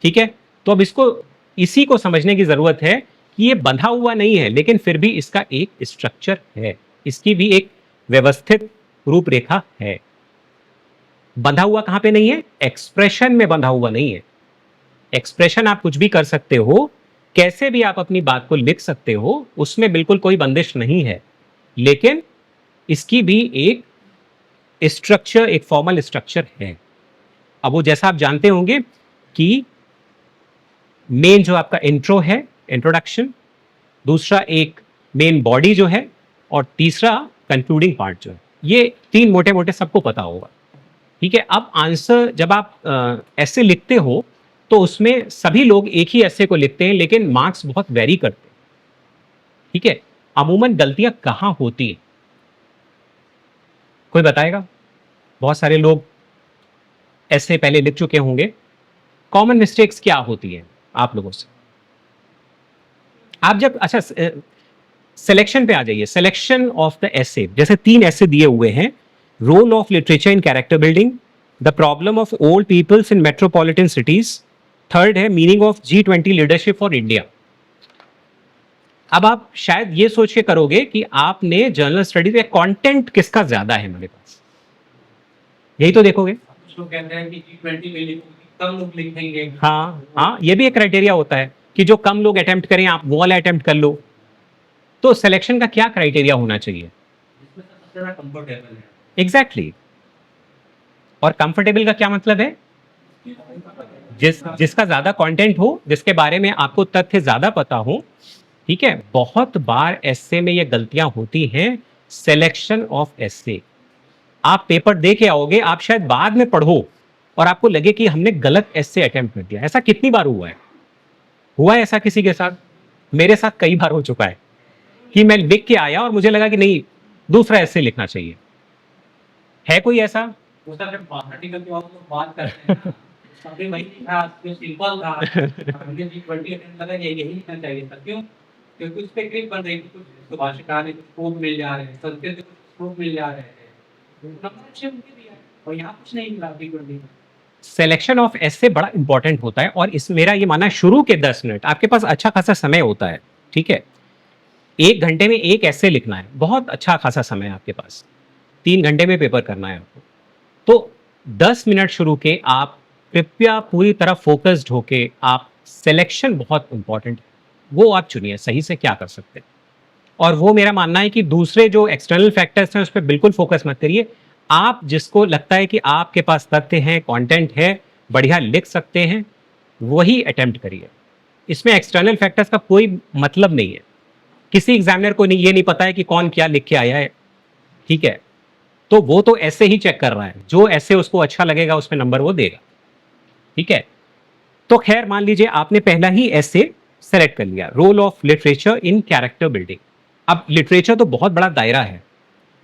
ठीक है। तो अब इसको, इसी को समझने की जरूरत है कि ये बंधा हुआ नहीं है, लेकिन फिर भी इसका एक स्ट्रक्चर है, इसकी भी एक व्यवस्थित रूपरेखा है। बंधा हुआ कहां पे नहीं है? एक्सप्रेशन में बंधा हुआ नहीं है। एक्सप्रेशन आप कुछ भी कर सकते हो, कैसे भी आप अपनी बात को लिख सकते हो, उसमें बिल्कुल कोई बंदिश नहीं है, लेकिन इसकी भी एक स्ट्रक्चर, एक फॉर्मल स्ट्रक्चर है। अब वो जैसा आप जानते होंगे कि मेन जो आपका इंट्रो है, इंट्रोडक्शन, दूसरा एक मेन बॉडी जो है, और तीसरा कंक्लूडिंग पार्ट जो है, ये तीन मोटे मोटे सबको पता होगा, ठीक है। अब आंसर जब आप ऐसे लिखते हो तो उसमें सभी लोग एक ही ऐसे को लिखते हैं, लेकिन मार्क्स बहुत वेरी करते हैं, ठीक है। अमूमन गलतियां कहां होती हैं, कोई बताएगा? बहुत सारे लोग ऐसे पहले लिख चुके होंगे, कॉमन मिस्टेक्स क्या होती हैं आप लोगों से? आप जब, अच्छा, सिलेक्शन पे आ जाइए, सिलेक्शन ऑफ द एसे, जैसे 3 ऐसे दिए हुए हैं, role of literature in character building, the problem of old peoples in metropolitan cities, third है meaning of G20 leadership for India. अब आप शायद ये सोच के करोगे कि आपने जर्नल स्टडीज में कंटेंट किसका ज्यादा है मेरे पास, यही तो देखोगे। कुछ लोग कहते हैं कि G20 में लिखोगे, कम लोग लिखेंगे। हाँ हाँ, ये भी एक क्राइटेरिया होता है कि जो कम लोग अटेम्प्ट करें, आप वो वाला अटेम्प्ट कर लो। तो सिलेक्शन का क्या क्राइटेरिया होना चाहिए? जिसमें सबसे ज्यादा कंफर्टेबल है। एग्जैक्टली और कंफर्टेबल का क्या मतलब है? जिसका ज्यादा कंटेंट हो, जिसके बारे में आपको तथ्य ज्यादा पता हो, ठीक है। बहुत बार एस्से में ये गलतियां होती हैं, सिलेक्शन ऑफ एस्से। आप पेपर दे के आओगे, आप शायद बाद में पढ़ो और आपको लगे कि हमने गलत एस्से अटेम्प्ट कर दिया। ऐसा कितनी बार हुआ है? हुआ है ऐसा किसी के साथ? मेरे साथ कई बार हो चुका है कि मैं लिख के आया और मुझे लगा कि नहीं, दूसरा एस्से लिखना चाहिए। है कोई ऐसा? वो सर जब आर्टिकल के बाद लोग बात करते हैं ना, सबने वही लिखा, जो सिंपल था, हमने G20 अटेंड करा, यही लिखना चाहिए था। क्यों? क्योंकि उस पे क्लिक बन रही थी, कुछ सुभाषिका ने कुछ कोड मिल जा रहे हैं, संस्कृत के कुछ कोड मिल जा रहे थे, नंबर अच्छे उनके भी आए, और यहाँ कुछ नहीं मिला G20 में। सिलेक्शन ऑफ एस्से बड़ा इंपॉर्टेंट होता है, और इस मेरा ये मानना है शुरू के 10 मिनट आपके पास अच्छा खासा समय होता है, ठीक है। 1 घंटे में एक एस्से लिखना है, बहुत अच्छा खासा समय है आपके पास। 3 घंटे में पेपर करना है आपको, तो 10 मिनट शुरू के आप कृपया पूरी तरह फोकस्ड होके, आप सिलेक्शन बहुत इंपॉर्टेंट है, वो आप चुनिए सही से क्या कर सकते हैं। और वो मेरा मानना है कि दूसरे जो एक्सटर्नल फैक्टर्स हैं उस पर बिल्कुल फोकस मत करिए। आप जिसको लगता है कि आपके पास तथ्य हैं, कंटेंट है, बढ़िया लिख सकते हैं, वही अटेम्प्ट करिए। इसमें एक्सटर्नल फैक्टर्स का कोई मतलब नहीं है। किसी एग्जामिनर को नहीं, ये नहीं पता है कि कौन क्या लिख के आया है, ठीक है। तो वो तो ऐसे ही चेक कर रहा है, जो ऐसे उसको अच्छा लगेगा उसमें नंबर वो देगा, ठीक है। तो खैर मान लीजिए आपने पहला ही ऐसे सेलेक्ट कर लिया, role of literature in character building. अब लिटरेचर तो बहुत बड़ा दायरा है,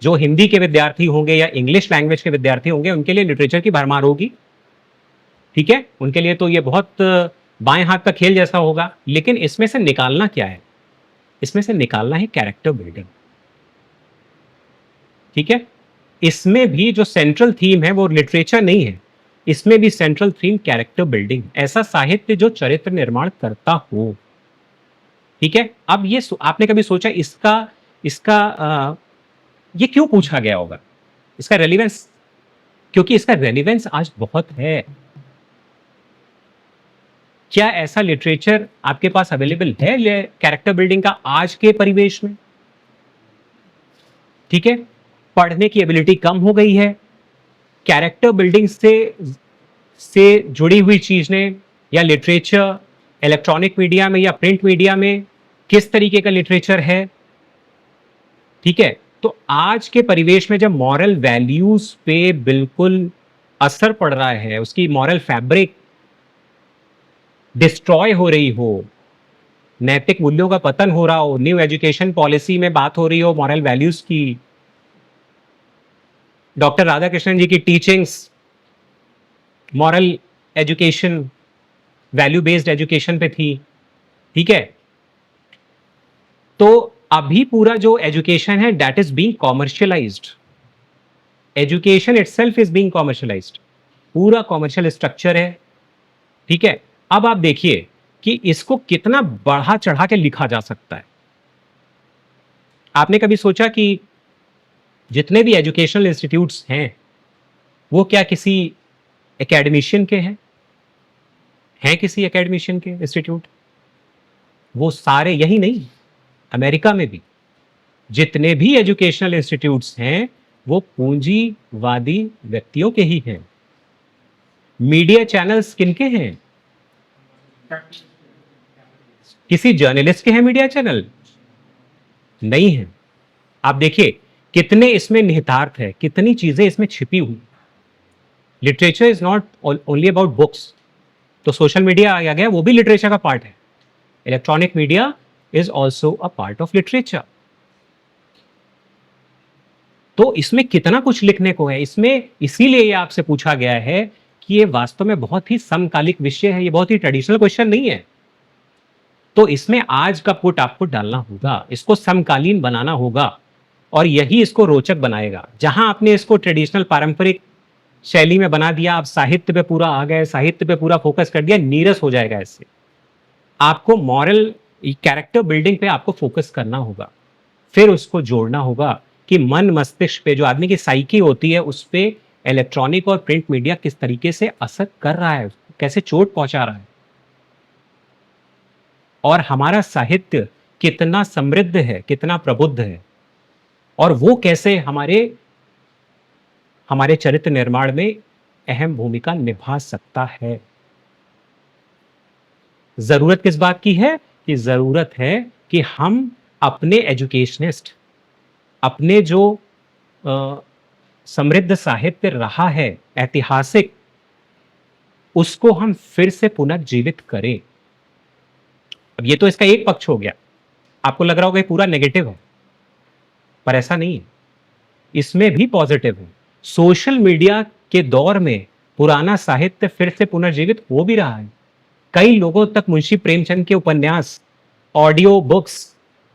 जो हिंदी के विद्यार्थी होंगे या इंग्लिश लैंग्वेज के विद्यार्थी होंगे, उनके लिए लिटरेचर की भरमार होगी, ठीक है। उनके लिए तो ये बहुत बाएं हाथ का खेल जैसा होगा। लेकिन इसमें से निकालना क्या है? इसमें से निकालना है कैरेक्टर बिल्डिंग, ठीक है। इसमें भी जो सेंट्रल थीम है वो लिटरेचर नहीं है, इसमें भी सेंट्रल थीम कैरेक्टर बिल्डिंग, ऐसा साहित्य जो चरित्र निर्माण करता हो, ठीक है। अब ये आपने कभी सोचा इसका इसका ये क्यों पूछा गया होगा, इसका रेलिवेंस? क्योंकि इसका रेलिवेंस आज बहुत है। क्या ऐसा लिटरेचर आपके पास अवेलेबल है कैरेक्टर बिल्डिंग का आज के परिवेश में? ठीक है, पढ़ने की एबिलिटी कम हो गई है, कैरेक्टर बिल्डिंग से जुड़ी हुई चीजें या लिटरेचर इलेक्ट्रॉनिक मीडिया में या प्रिंट मीडिया में किस तरीके का लिटरेचर है, ठीक है। तो आज के परिवेश में जब मॉरल वैल्यूज पे बिल्कुल असर पड़ रहा है, उसकी मॉरल फैब्रिक डिस्ट्रॉय हो रही हो, नैतिक मूल्यों का पतन हो रहा हो, न्यू एजुकेशन पॉलिसी में बात हो रही हो मॉरल वैल्यूज की, डॉक्टर राधाकृष्णन जी की teachings moral education, value based education पे थी, ठीक है, तो अभी पूरा जो एजुकेशन है that is being commercialized, education itself is being commercialized, पूरा कॉमर्शियल स्ट्रक्चर है। ठीक है, अब आप देखिए कि इसको कितना बढ़ा चढ़ा के लिखा जा सकता है। आपने कभी सोचा कि जितने भी एजुकेशनल इंस्टीट्यूट्स हैं वो क्या किसी एकेडमिशियन के हैं किसी एकेडमिशियन के इंस्टीट्यूट? वो सारे, यही नहीं, अमेरिका में भी जितने भी एजुकेशनल इंस्टीट्यूट्स हैं वो पूंजीवादी व्यक्तियों के ही हैं। मीडिया चैनल्स किनके हैं? किसी जर्नलिस्ट के हैं मीडिया चैनल? नहीं है। आप देखिए कितने इसमें निहितार्थ है, कितनी चीजें इसमें छिपी हुई। Literature is not only about books, तो सोशल मीडिया आ गया, वो भी लिटरेचर का पार्ट है। Electronic media is also a part of literature. तो इसमें कितना कुछ लिखने को है इसमें, इसीलिए ये आपसे पूछा गया है कि ये वास्तव में बहुत ही समकालिक विषय है, ये बहुत ही ट्रेडिशनल क्वेश्चन नहीं है। तो इसमें आज का पुट आपको डालना होगा, इसको समकालीन बनाना होगा, और यही इसको रोचक बनाएगा। जहां आपने इसको ट्रेडिशनल पारंपरिक शैली में बना दिया, आप साहित्य पे पूरा आ गए, साहित्य पे पूरा फोकस कर दिया, नीरस हो जाएगा इससे। आपको मॉरल कैरेक्टर बिल्डिंग पे आपको फोकस करना होगा, फिर उसको जोड़ना होगा कि मन मस्तिष्क पे, जो आदमी की साइकी होती है, उस पे इलेक्ट्रॉनिक और प्रिंट मीडिया किस तरीके से असर कर रहा है, कैसे चोट पहुंचा रहा है, और हमारा साहित्य कितना समृद्ध है, कितना प्रबुद्ध है, और वो कैसे हमारे चरित्र निर्माण में अहम भूमिका निभा सकता है। जरूरत किस बात की है? कि जरूरत है कि हम अपने एजुकेशनिस्ट, अपने जो समृद्ध साहित्य रहा है ऐतिहासिक, उसको हम फिर से पुनर्जीवित करें। अब ये तो इसका एक पक्ष हो गया, आपको लग रहा होगा ये पूरा नेगेटिव है, पर ऐसा नहीं है, इसमें भी पॉजिटिव है। सोशल मीडिया के दौर में पुराना साहित्य फिर से पुनर्जीवित हो भी रहा है। कई लोगों तक मुंशी प्रेमचंद के उपन्यास, ऑडियो बुक्स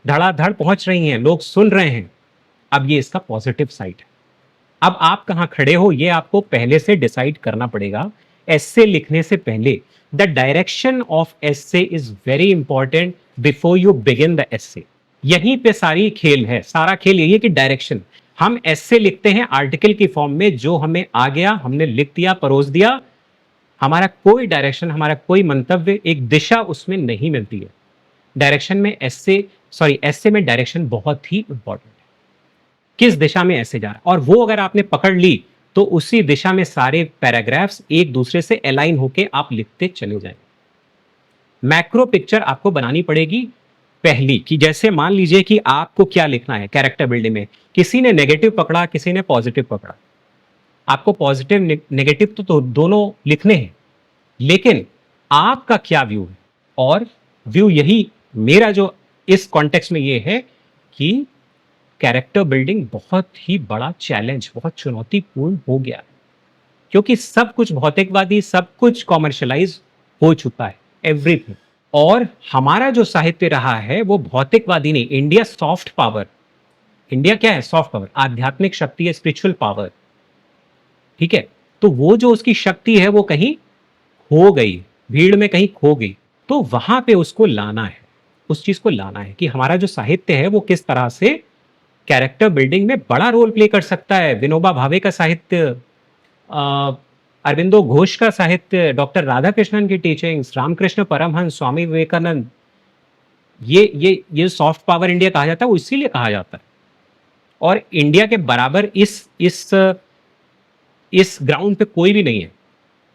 धड़ाधड़ पहुंच रही हैं, लोग सुन रहे हैं। अब ये इसका पॉजिटिव साइड है। अब आप कहां खड़े हो ये आपको पहले से डिसाइड करना पड़ेगा। एस्से लिखने से पहले the direction of essay is very important before you begin the essay. यहीं पे सारी खेल है, सारा खेल यही है कि डायरेक्शन। हम एस्से लिखते हैं आर्टिकल की फॉर्म में, जो हमें आ गया हमने लिख दिया, परोस दिया, हमारा कोई डायरेक्शन, हमारा कोई मंतव्य, एक दिशा उसमें नहीं मिलती है। डायरेक्शन में एस्से में डायरेक्शन बहुत ही इंपॉर्टेंट है, किस दिशा में एस्से जा रहा है, और वो अगर आपने पकड़ ली तो उसी दिशा में सारे पैराग्राफ्स एक दूसरे से अलाइन होके आप लिखते चले जाएंगे। मैक्रो पिक्चर आपको बनानी पड़ेगी पहली, कि जैसे मान लीजिए कि आपको क्या लिखना है कैरेक्टर बिल्डिंग में, किसी ने नेगेटिव पकड़ा, किसी ने पॉजिटिव पकड़ा। आपको पॉजिटिव नेगेटिव तो दोनों लिखने हैं, लेकिन आपका क्या व्यू है, और व्यू यही मेरा जो इस कॉन्टेक्स्ट में ये है कि कैरेक्टर बिल्डिंग बहुत ही बड़ा चैलेंज, बहुत चुनौतीपूर्ण हो गया है, क्योंकि सब कुछ भौतिकवादी, सब कुछ कॉमर्शियलाइज हो चुका है, एवरीथिंग। और हमारा जो साहित्य रहा है वो भौतिकवादी नहीं। इंडिया सॉफ्ट पावर, इंडिया क्या है? सॉफ्ट पावर, आध्यात्मिक शक्ति है, स्पिरिचुअल पावर। ठीक है, तो वो जो उसकी शक्ति है वो कहीं खो गई, भीड़ में कहीं खो गई, तो वहां पे उसको लाना है, उस चीज को लाना है कि हमारा जो साहित्य है वो किस तरह से कैरेक्टर बिल्डिंग में बड़ा रोल प्ले कर सकता है। विनोबा भावे का साहित्य, अरविंदो घोष का साहित्य, डॉक्टर राधाकृष्णन की टीचिंग्स, रामकृष्ण परमहंस, स्वामी विवेकानंद, ये सॉफ्ट पावर इंडिया कहा जाता है, वो इसीलिए कहा जाता है। और इंडिया के बराबर इस ग्राउंड पे कोई भी नहीं है,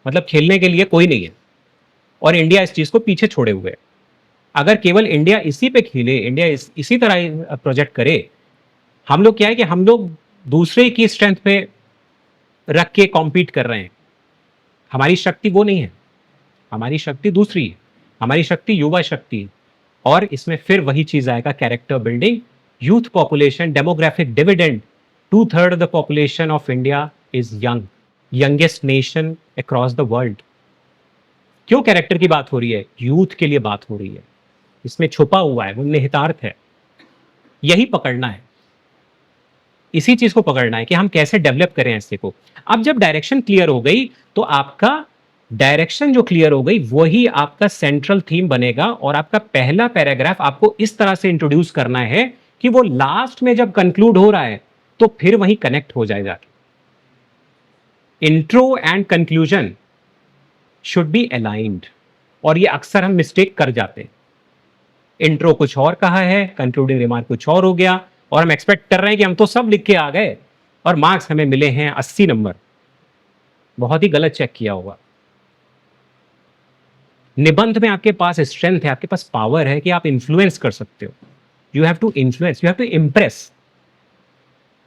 मतलब खेलने के लिए कोई नहीं है, और इंडिया इस चीज को पीछे छोड़े हुए है। अगर केवल इंडिया इसी पे खेले, इंडिया इसी तरह प्रोजेक्ट करे, हम लोग क्या है कि हम लोग दूसरे की स्ट्रेंथ पे रख के कॉम्पीट कर रहे हैं। हमारी शक्ति वो नहीं है, हमारी शक्ति दूसरी है, हमारी शक्ति युवा शक्ति है। और इसमें फिर वही चीज आएगा, character building, youth population, demographic dividend. 2/3 the population of India is young, youngest nation across the world. क्यों कैरेक्टर की बात हो रही है? यूथ के लिए बात हो रही है। इसमें छुपा हुआ है, वो निहितार्थ है, यही पकड़ना है, इसी चीज को पकड़ना है कि हम कैसे डेवलप करें ऐसे को। अब जब डायरेक्शन क्लियर हो गई तो आपका डायरेक्शन जो क्लियर हो गई वही आपका सेंट्रल थीम बनेगा, और आपका पहला पैराग्राफ आपको इस तरह से इंट्रोड्यूस करना है कि वो लास्ट में जब कंक्लूड हो रहा है तो फिर वही कनेक्ट हो जाए जाके। Intro and conclusion should be aligned, और ये अक्सर हम मिस्टेक कर जाते हैं। इंट्रो कुछ और कहा है, कंक्लूडिंग रिमार्क कुछ और हो गया, और हम एक्सपेक्ट कर रहे हैं कि हम तो सब लिख के आ गए और मार्क्स हमें मिले हैं 80 नंबर। बहुत ही गलत चेक किया होगा। निबंध में आपके पास स्ट्रेंथ है, आपके पास पावर है कि आप इन्फ्लुएंस कर सकते हो। You have to influence, you have to impress.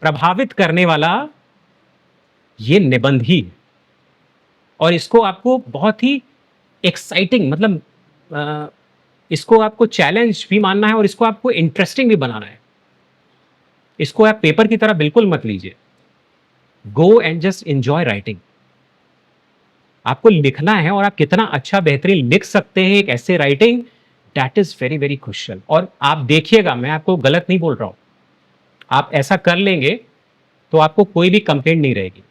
प्रभावित करने वाला ये निबंध ही है, और इसको आपको बहुत ही एक्साइटिंग, मतलब इसको आपको चैलेंज भी मानना है और इसको आपको इंटरेस्टिंग भी बनाना है। इसको आप पेपर की तरह बिल्कुल मत लीजिए। Go and just enjoy writing. आपको लिखना है, और आप कितना अच्छा बेहतरीन लिख सकते हैं एक ऐसे writing, that is very very crucial. और आप देखिएगा, मैं आपको गलत नहीं बोल रहा हूं, आप ऐसा कर लेंगे तो आपको कोई भी कंप्लेंट नहीं रहेगी,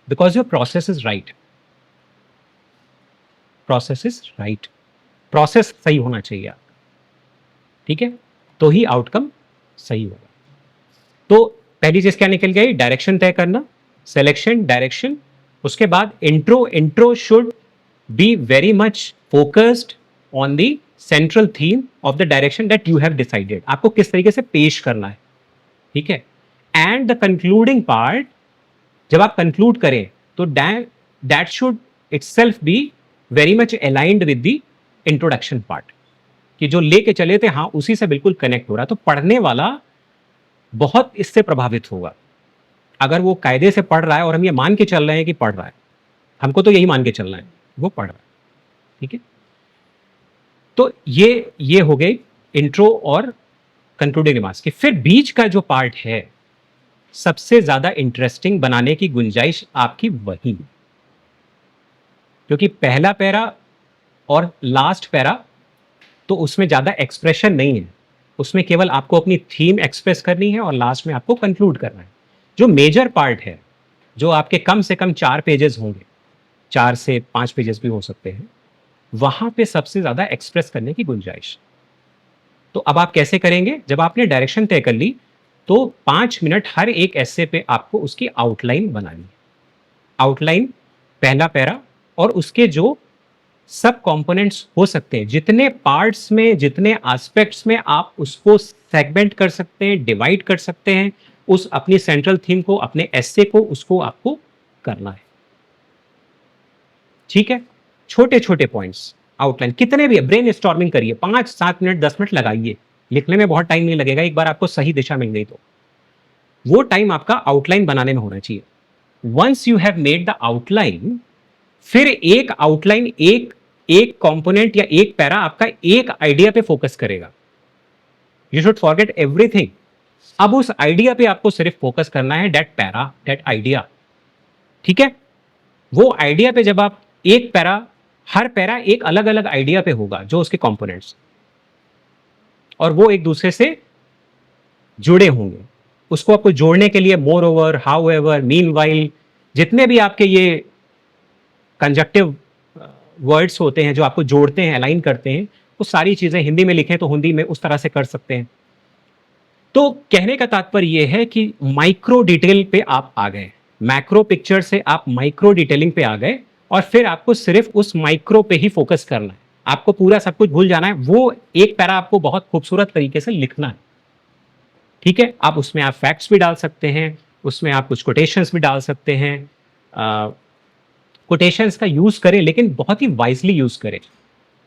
because your process is right. Process is right, process सही होना चाहिए आपका, ठीक है, तो ही आउटकम सही होगा। तो पहली चीज क्या निकल गई? डायरेक्शन तय करना, सिलेक्शन, डायरेक्शन। उसके बाद intro should be very much focused on the central theme of the direction that you have decided. आपको किस तरीके से पेश करना है, ठीक है। एंड द कंक्लूडिंग पार्ट, जब आप कंक्लूड करें तो that should itself be very much aligned with the introduction part, कि जो लेके चले थे हाँ उसी से बिल्कुल कनेक्ट हो रहा। तो पढ़ने वाला बहुत इससे प्रभावित होगा। अगर वो कायदे से पढ़ रहा है और हम ये मान के चल रहे हैं कि पढ़ रहा है, हमको तो यही मान के चलना है वो पढ़ रहा है, ठीक है। तो ये हो गई इंट्रो और कंक्लूडिंग रिमार्क्स की। फिर बीच का जो पार्ट है, सबसे ज्यादा इंटरेस्टिंग बनाने की गुंजाइश आपकी वही, क्योंकि पहला पैरा और लास्ट पैरा तो उसमें ज्यादा एक्सप्रेशन नहीं है, उसमें केवल आपको अपनी थीम एक्सप्रेस करनी है और लास्ट में आपको कंक्लूड करना है। जो मेजर पार्ट है, जो आपके कम से कम 4 पेजेस होंगे, 4 से 5 पेजेस भी हो सकते हैं, वहां पे सबसे ज्यादा एक्सप्रेस करने की गुंजाइश। तो अब आप कैसे करेंगे? जब आपने डायरेक्शन तय कर ली तो 5 मिनट हर एक ऐसे पे आपको उसकी आउटलाइन बनानी है। आउटलाइन, पहला पैरा और उसके जो सब कंपोनेंट्स हो सकते हैं, जितने पार्ट्स में, जितने एस्पेक्ट्स में आप उसको सेगमेंट कर सकते हैं, डिवाइड कर सकते हैं, उस अपनी सेंट्रल थीम को, अपने एस्से को, उसको आपको करना है, ठीक है। छोटे छोटे पॉइंट्स, आउटलाइन, कितने भी ब्रेन स्टॉर्मिंग करिए, 5, 7 मिनट, 10 मिनट लगाइए। लिखने में बहुत टाइम नहीं लगेगा, एक बार आपको सही दिशा मिल गई तो वो टाइम आपका आउटलाइन बनाने में होना चाहिए। Once you have made the outline, फिर एक आउटलाइन, एक कंपोनेंट या एक पैरा आपका एक आइडिया पे फोकस करेगा। You should forget everything. अब उस आइडिया पे आपको सिर्फ फोकस करना है, दैट पैरा, दैट आइडिया, ठीक है। वो आइडिया पे जब आप एक पैरा, हर पैरा एक अलग अलग आइडिया पे होगा, जो उसके कंपोनेंट्स, और वो एक दूसरे से जुड़े होंगे। उसको आपको जोड़ने के लिए more over, how ever, mean while, जितने भी आपके ये कंजक्टिव वर्ड्स होते हैं जो आपको जोड़ते हैं, अलाइन करते हैं, वो सारी चीजें हिंदी में लिखें तो हिंदी में उस तरह से कर सकते हैं। तो कहने का तात्पर्य यह है कि माइक्रो डिटेल पे आप आ गए, मैक्रो पिक्चर से आप माइक्रो डिटेलिंग पे आ गए, और फिर आपको सिर्फ उस माइक्रो पे ही फोकस करना है। आपको पूरा सब कुछ भूल जाना है। वो एक पैरा आपको बहुत खूबसूरत तरीके से लिखना है, ठीक है। आप उसमें आप फैक्ट्स भी डाल सकते हैं, उसमें आप कुछ कोटेशंस भी डाल सकते हैं। कोटेशंस का यूज करें, लेकिन बहुत ही वाइजली यूज करें।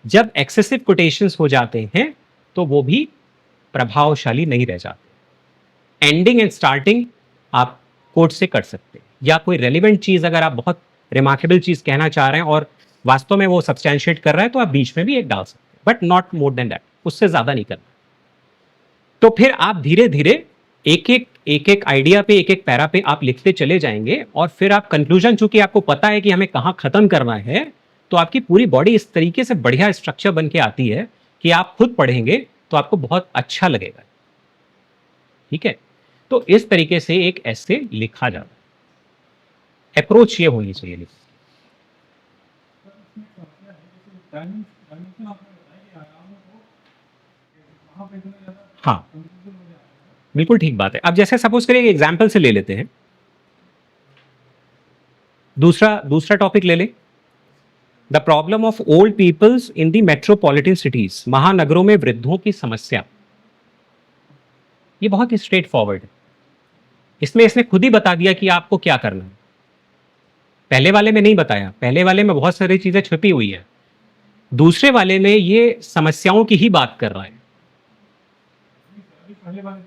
जब एक्सेसिव कोटेशंस हो जाते हैं तो वो भी प्रभावशाली नहीं रह जाते। एंडिंग एंड स्टार्टिंग आप कोट से कर सकते हैं, या कोई रेलिवेंट चीज अगर आप बहुत रिमार्केबल चीज कहना चाह रहे हैं और वास्तव में वो सब्सटैंशिएट कर रहा है, तो आप बीच में भी एक डाल सकते हैं, but not more than that, उससे ज्यादा नहीं करना। तो फिर आप धीरे धीरे एक एक आइडिया पे, एक एक पैरा पे आप लिखते चले जाएंगे, और फिर आप कंक्लूजन, चूंकि आपको पता है कि हमें कहां खत्म करना है, तो आपकी पूरी बॉडी इस तरीके से बढ़िया स्ट्रक्चर बन के आती है कि आप खुद पढ़ेंगे तो आपको बहुत अच्छा लगेगा। ठीक है, तो इस तरीके से एक ऐसे लिखा जाता है, अप्रोच ये होनी चाहिए लिखने डायमेंशन आपने बताया कि आयामों को वहाँ पे इतना ज़्यादा की। हाँ, कंफ्यूजन हो जाता है। बिल्कुल ठीक बात है। अब जैसे सपोज करिए एक एग्जाम्पल से ले लेते हैं, दूसरा दूसरा टॉपिक ले लें, the problem of old peoples in the metropolitan cities, महानगरों में वृद्धों की समस्या। ये बहुत ही स्ट्रेट फॉरवर्ड है, इसमें इसने खुद ही बता दिया कि आपको क्या करना है। पहले वाले में नहीं बताया, पहले वाले में बहुत सारी चीजें छुपी हुई है, दूसरे वाले में ये समस्याओं की ही बात कर रहा है। अभी पहले वाले वाली बात,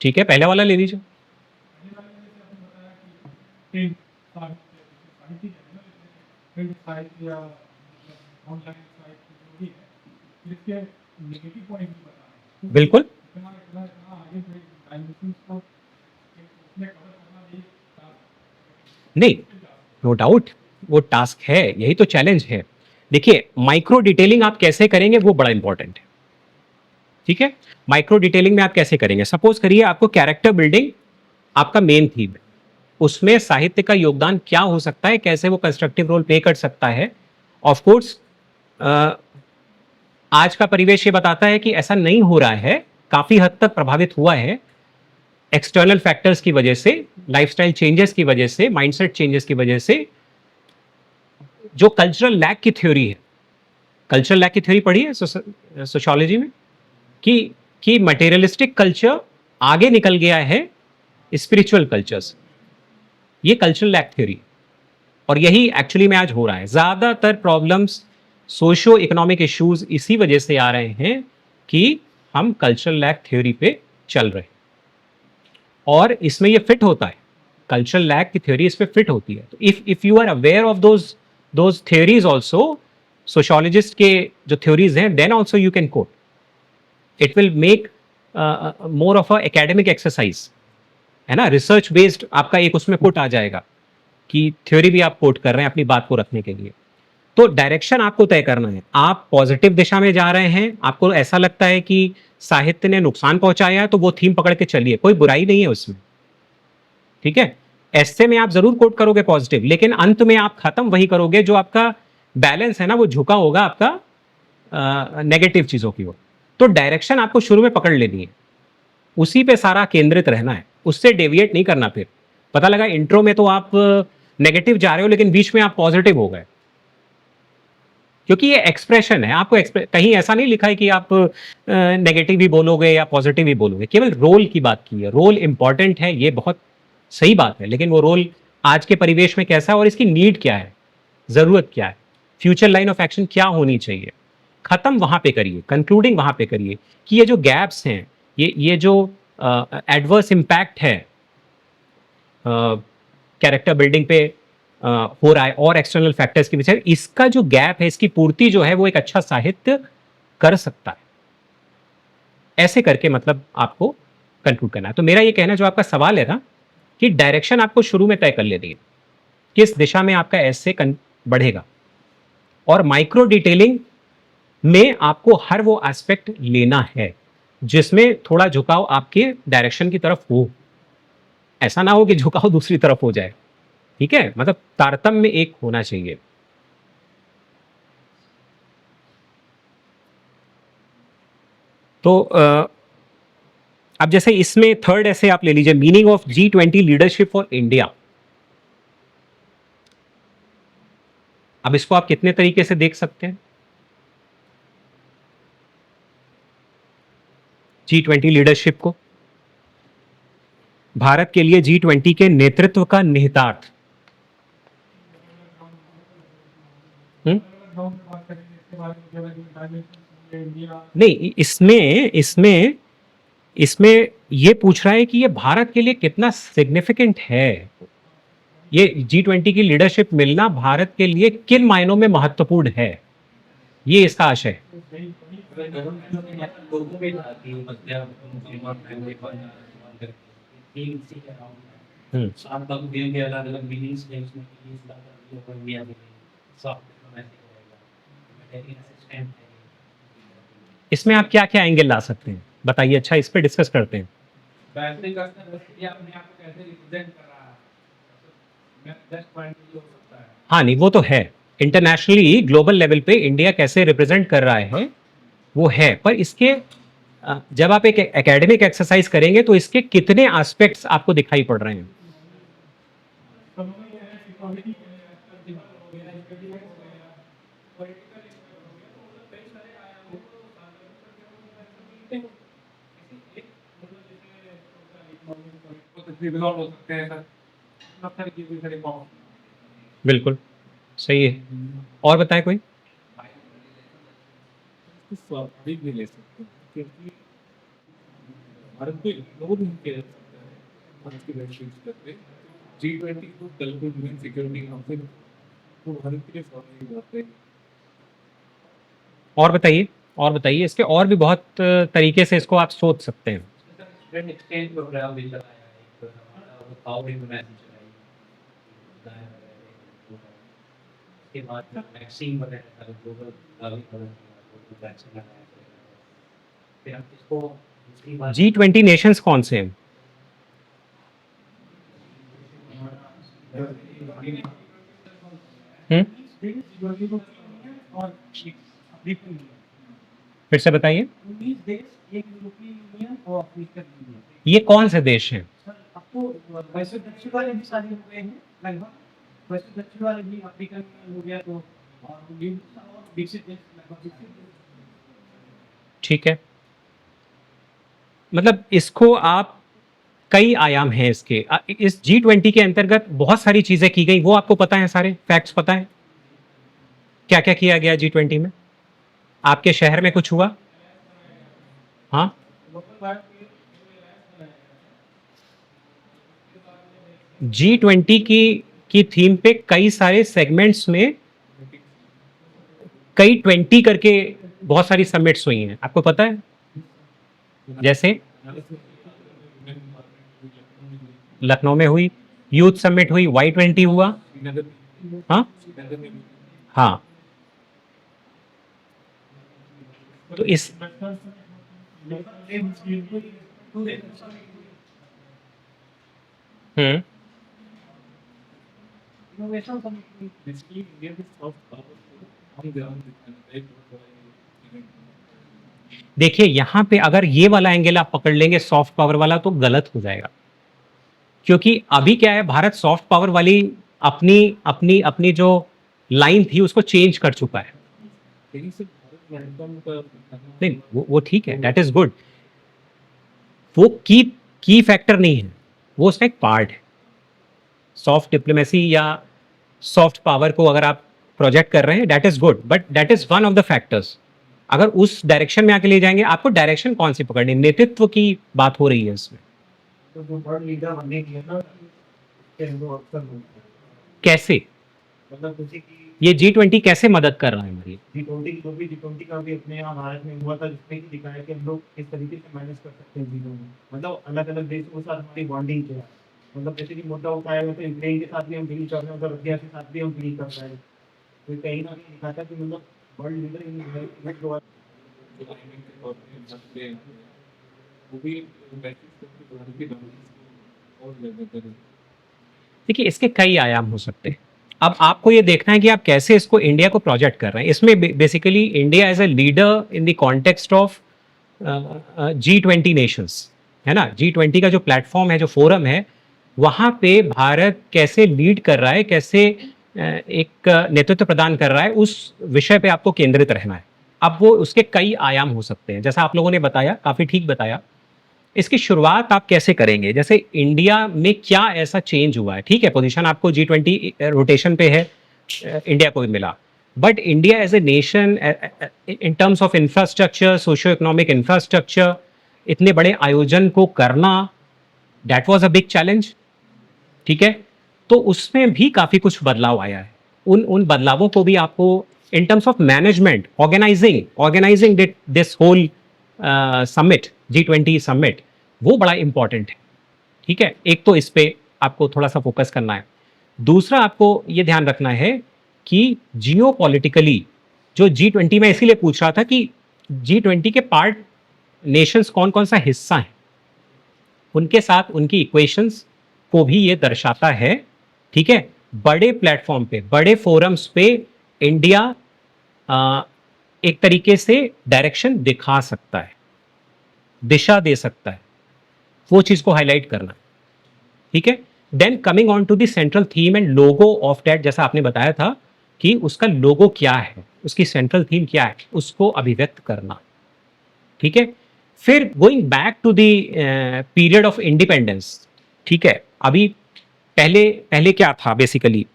ठीक है, पहले वाला ले लीजिए। पहले वाले में जैसे आपने बताया कि प्रिंट साहित्य है ना, प्रिंट साहित्य या मतलब ऑनलाइन साहित्य जो भी है, इसके नेगेटिव पॉइंट भी बता रहे हैं। बिल्कुल, इतना इतना इतना आगे फिर डायमेंशंस को एक उसमें कवर करना भी टास्क नहीं, नो डाउट वो टास्क है, यही तो चैलेंज है। देखिए, माइक्रो डिटेलिंग आप कैसे करेंगे वो बड़ा इंपॉर्टेंट है। ठीक है, माइक्रो डिटेलिंग में आप कैसे करेंगे, सपोज करिए आपको कैरेक्टर बिल्डिंग आपका मेन थीम है, उसमें साहित्य का योगदान क्या हो सकता है, कैसे वो कंस्ट्रक्टिव रोल प्ले कर सकता है। ऑफ कोर्स आज का परिवेश ये बताता है कि ऐसा नहीं हो रहा है, काफी हद तक प्रभावित हुआ है एक्सटर्नल फैक्टर्स की वजह से, लाइफस्टाइल चेंजेस की वजह से, माइंडसेट चेंजेस की वजह से। जो कल्चरल लैग की थ्योरी है, कल्चरल लैग की थ्योरी पढ़ी है सोशियोलॉजी में, कि मटेरियलिस्टिक कल्चर आगे निकल गया है स्पिरिचुअल कल्चर से, ये कल्चरल लैग थ्योरी। और यही एक्चुअली में आज हो रहा है। ज्यादातर प्रॉब्लम्स, सोशियो इकोनॉमिक इश्यूज इसी वजह से आ रहे हैं कि हम कल्चरल लैग थ्योरी पे चल रहे हैं, और इसमें ये फिट होता है, कल्चरल लैग की थ्योरी इसमें फिट होती है। तो if you are aware of those theories also, sociologist के जो थ्योरीज हैं, then also you can quote, it will make more of a academic exercise, है ना, रिसर्च बेस्ड आपका एक उसमें कोट आ जाएगा कि थ्योरी भी आप कोट कर रहे हैं अपनी बात को रखने के लिए। तो डायरेक्शन आपको तय करना है, आप पॉजिटिव दिशा में जा रहे हैं, आपको ऐसा लगता है कि साहित्य ने नुकसान पहुंचाया है, तो वो थीम पकड़ के चलिए, कोई बुराई नहीं है उसमें। ठीक है, ऐसे में आप जरूर कोट करोगे पॉजिटिव, लेकिन अंत में आप खत्म वही करोगे जो आपका बैलेंस है ना, वो झुका होगा आपका नेगेटिव चीजों की ओर। तो डायरेक्शन आपको शुरू में पकड़ लेनी है, उसी पे सारा केंद्रित रहना है, उससे डेविएट नहीं करना। फिर पता लगा इंट्रो में तो आप नेगेटिव जा रहे हो, लेकिन बीच में आप पॉजिटिव हो गए, क्योंकि ये एक्सप्रेशन है। आपको कहीं ऐसा नहीं लिखा है कि आप नेगेटिव ही बोलोगे या पॉजिटिव ही बोलोगे, केवल रोल की बात की है। रोल इंपॉर्टेंट है, ये बहुत सही बात है, लेकिन वो रोल आज के परिवेश में कैसा है और इसकी नीड क्या है, जरूरत क्या है, फ्यूचर लाइन ऑफ एक्शन क्या होनी चाहिए, खत्म वहां पे करिए, कंक्लूडिंग वहां पे करिए कि ये जो गैप्स हैं, ये जो एडवर्स इम्पैक्ट है कैरेक्टर बिल्डिंग पे हो रहा है और एक्सटर्नल फैक्टर्स की वजह से, इसका जो गैप है, इसकी पूर्ति जो है, वो एक अच्छा साहित्य कर सकता है। ऐसे करके मतलब आपको कंक्लूड करना है। तो मेरा ये कहना, जो आपका सवाल है ना, कि डायरेक्शन आपको शुरू में तय कर लेनी है, किस दिशा में आपका ऐसे बढ़ेगा, और माइक्रो डिटेलिंग में आपको हर वो एस्पेक्ट लेना है जिसमें थोड़ा झुकाव आपके डायरेक्शन की तरफ हो। ऐसा ना हो कि झुकाव दूसरी तरफ हो जाए। ठीक है, मतलब तारतम्य एक होना चाहिए। तो अब जैसे इसमें थर्ड ऐसे आप ले लीजिए, meaning of G20 leadership for India. अब इसको आप कितने तरीके से देख सकते हैं, G20 लीडरशिप को, भारत के लिए G20 के नेतृत्व का निहितार्थ। ग्राउंड पे बात करेंगे इसके बारे में, जो डायमेंशन इंडिया नहीं, इसमें इसमें ये पूछ रहा है कि ये भारत के लिए कितना सिग्निफिकेंट है, ये G20 की लीडरशिप मिलना भारत के लिए किन मायनों में महत्वपूर्ण है, ये इसका आशय है। अगर गवर्नमेंट ने लोगों में था कि मतलब मुसलमान फैमिली पर तीन सी अराउंड सात तक के अलग अलग मीनिंग्स है उसमें, कि इंडिया में सॉफ्ट लेकिन असिस्टेंट है इसमें आप क्या क्या एंगल ला सकते हैं बताइए, अच्छा इस पर डिस्कस करते हैं। बैटरी का ये अपने आप को कैसे रिप्रेजेंट कर रहा है, मैं बेस्ट पॉइंट ये हो सकता है। हाँ नहीं वो तो है, इंटरनेशनली ग्लोबल लेवल पे इंडिया कैसे रिप्रेजेंट कर रहा है वो है, पर इसके जब आप एक एकेडमिक एक्सरसाइज करेंगे तो इसके कितने एस्पेक्ट्स आपको दिखाई पड़ रहे हैं। तो हमें ये है इकोनॉमिक हो गया, एजुकेशन हो गया, पॉलिटिकल हो गया, तो मतलब कई सारे आयाम हैं, तो मिलते हैं किसी एक मतलब जैसे इकोनॉमिक को तो रिजॉल्व हो सकते हैं सर, मतलब सारी चीजें सारे कॉम बिल्कुल सही है, और बताएं कोई। स्वाभाविक भी ले सकते हैं, क्योंकि भारत को इग्नोर नहीं किया जा सकता है भारत की वैश्विक स्तर पे। G20 को कल को यूएन सिक्योरिटी काउंसिल तो भारत के लिए स्वाभाविक बात है। और बताइए इसके और भी बहुत तरीके से इसको आप सोच सकते हैं। स्टूडेंट एक्सचेंज प्रोग्राम भी चलाया है, एक हमारा वो काउड यूनिवर्सिटी चलाई है, उसके बाद वैक्सीन वगैरह का ग्लोबल वैक्सीन लगाया जाएगा। फिर हम इसको दूसरी बात G20 नेशंस कौन से हैं। हम्म, और अफ्रीकन फिर से बताइए, 19 देश, एक यूरोपीय यूनियन और अफ्रीकन यूनियन। ये कौन से देश हैं। सर आपको वैसे दक्षिण वाले भी सारे हो गए हैं लगभग, वैसे दक्षिण वाले भी अफ्रीकन यूनियन हो गया, तो और ये और विकसित देश लगभग विकसित देश। ठीक है, मतलब इसको आप कई आयाम हैं इसके इस G20 के अंतर्गत बहुत सारी चीजें की गई, वो आपको पता है, सारे फैक्ट्स पता है क्या क्या किया गया G20 में। आपके शहर में कुछ हुआ। हाँ G20 की थीम पे कई सारे सेगमेंट्स में कई 20 करके बहुत सारी समिट्स हुई हैं, आपको पता है। जैसे लखनऊ में हुई यूथ समिट हुई, Y20 हुआ। हाँ हाँ, तो इस इनोवेशन समिट बेसिकली इंडिया की सॉफ्ट पावर को हम ध्यान देते हैं। देखिए यहाँ पे अगर ये वाला एंगल आप पकड़ लेंगे सॉफ्ट पावर वाला तो गलत हो जाएगा, क्योंकि अभी क्या है, भारत सॉफ्ट पावर वाली अपनी अपनी अपनी जो लाइन थी उसको चेंज कर चुका है। नहीं वो ठीक है, दैट इज गुड, वो की फैक्टर नहीं है, वो उसका एक पार्ट है। सॉफ्ट डिप्लोमेसी या सॉफ्ट पावर को अगर आप प्रोजेक्ट कर रहे हैं that is good, but that is one of the factors. अगर उस डायरेक्शन में आके ले जाएंगे, आपको डायरेक्शन कौन सी पकड़नी, नेतृत्व की बात हो रही है इसमें। तो जो वर्ल्ड लीडर बनने की है ना, वो अक्सर बोलते हैं कैसे, मतलब जैसे कि ये G20 कैसे मदद कर रहा है हमारी। G20 जो भी G20 का भी अपने यहाँ भारत में हुआ था, जिसमें कि दिखाया कि हम लोग किस तरीके से मैनेज कर सकते हैं चीज़ों में, मतलब अलग अलग देशों के साथ हमारी बॉन्डिंग क्या है। मतलब जैसे कि मुद्दा उठाया हुआ तो यूक्रेन के साथ भी हम डील कर रहे हैं, उधर रशिया के साथ भी हम डील कर रहे हैं, तो कहीं ना कहीं दिखाता है कि मतलब वर्ल्ड लीडर इन वो भी देखिए इसके कई आयाम हो सकते हैं, अब आपको ये देखना है कि आप कैसे इसको इंडिया को प्रोजेक्ट कर रहे हैं। इसमें basically India as a leader in the context of G20 nations, है ना। G20 का जो प्लेटफॉर्म है, जो फोरम है, वहाँ पे भारत कैसे लीड कर रहा है, कैसे एक नेतृत्व प्रदान कर रहा है, उस विषय पे आपको केंद्रित रहना है। अब वो उसके कई आयाम हो सकते हैं, जैसा आप लोगों ने बताया, काफ़ी ठीक बताया। इसकी शुरुआत आप कैसे करेंगे, जैसे इंडिया में क्या ऐसा चेंज हुआ है। ठीक है, पोजीशन आपको G20 रोटेशन पे है, इंडिया को भी मिला, but India as a nation in terms of infrastructure, socio economic infrastructure, इतने बड़े आयोजन को करना, that was a big challenge. ठीक है, तो उसमें भी काफ़ी कुछ बदलाव आया है। उन बदलावों को भी आपको in terms of management, organizing this whole summit, G20 summit, वो बड़ा इंपॉर्टेंट है। ठीक है, एक तो इस पे आपको थोड़ा सा फोकस करना है। दूसरा आपको ये ध्यान रखना है कि जियोपॉलिटिकली जो G20 में इसीलिए पूछ रहा था कि G20 के पार्ट नेशंस कौन कौन सा हिस्सा है, उनके साथ उनकी इक्वेशंस को भी ये दर्शाता है। ठीक है, बड़े प्लेटफॉर्म पे, बड़े फोरम्स पे इंडिया एक तरीके से डायरेक्शन दिखा सकता है, दिशा दे सकता है, वो चीज को हाईलाइट करना। ठीक है, then coming on to the central theme and logo of that, जैसा आपने बताया था कि उसका लोगो क्या है, उसकी सेंट्रल थीम क्या है, उसको अभिव्यक्त करना। ठीक है, फिर going back to the period of independence. ठीक है, अभी पहले पहले क्या था बेसिकली,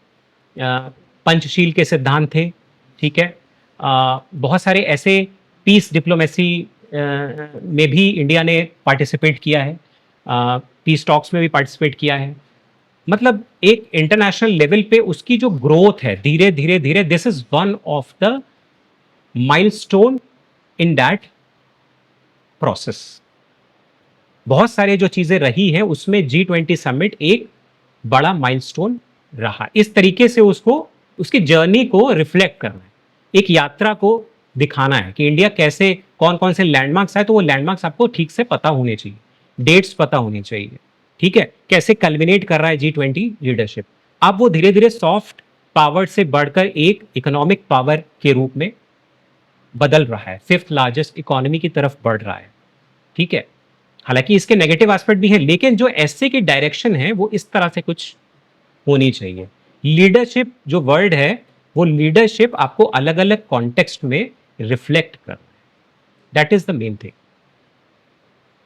पंचशील के सिद्धांत थे। ठीक है, बहुत सारे ऐसे पीस डिप्लोमेसी में भी इंडिया ने पार्टिसिपेट किया है, पीस टॉक्स में भी पार्टिसिपेट किया है। मतलब एक इंटरनेशनल लेवल पे उसकी जो ग्रोथ है धीरे धीरे धीरे, this is one of the milestone in that process. बहुत सारे जो चीजें रही हैं उसमें G20 समिट एक बड़ा माइलस्टोन रहा। इस तरीके से उसको, उसकी जर्नी को रिफ्लेक्ट करना है, एक यात्रा को दिखाना है कि इंडिया कैसे, कौन कौन से लैंडमार्क्स है, तो वो लैंडमार्क्स आपको ठीक से पता होने चाहिए, डेट्स पता होनी चाहिए। ठीक है, कैसे कल्मिनेट कर रहा है G20 लीडरशिप। अब वो धीरे धीरे सॉफ्ट पावर से बढ़कर एक इकोनॉमिक पावर के रूप में बदल रहा है, फिफ्थ लार्जेस्ट इकोनॉमी की तरफ बढ़ रहा है। ठीक है, हालांकि इसके नेगेटिव एस्पेक्ट भी है, लेकिन जो एसए की डायरेक्शन है वो इस तरह से कुछ होनी चाहिए। लीडरशिप जो वर्ड है, वो लीडरशिप आपको अलग अलग कॉन्टेक्स्ट में रिफ्लेक्ट करना है, that is the main thing.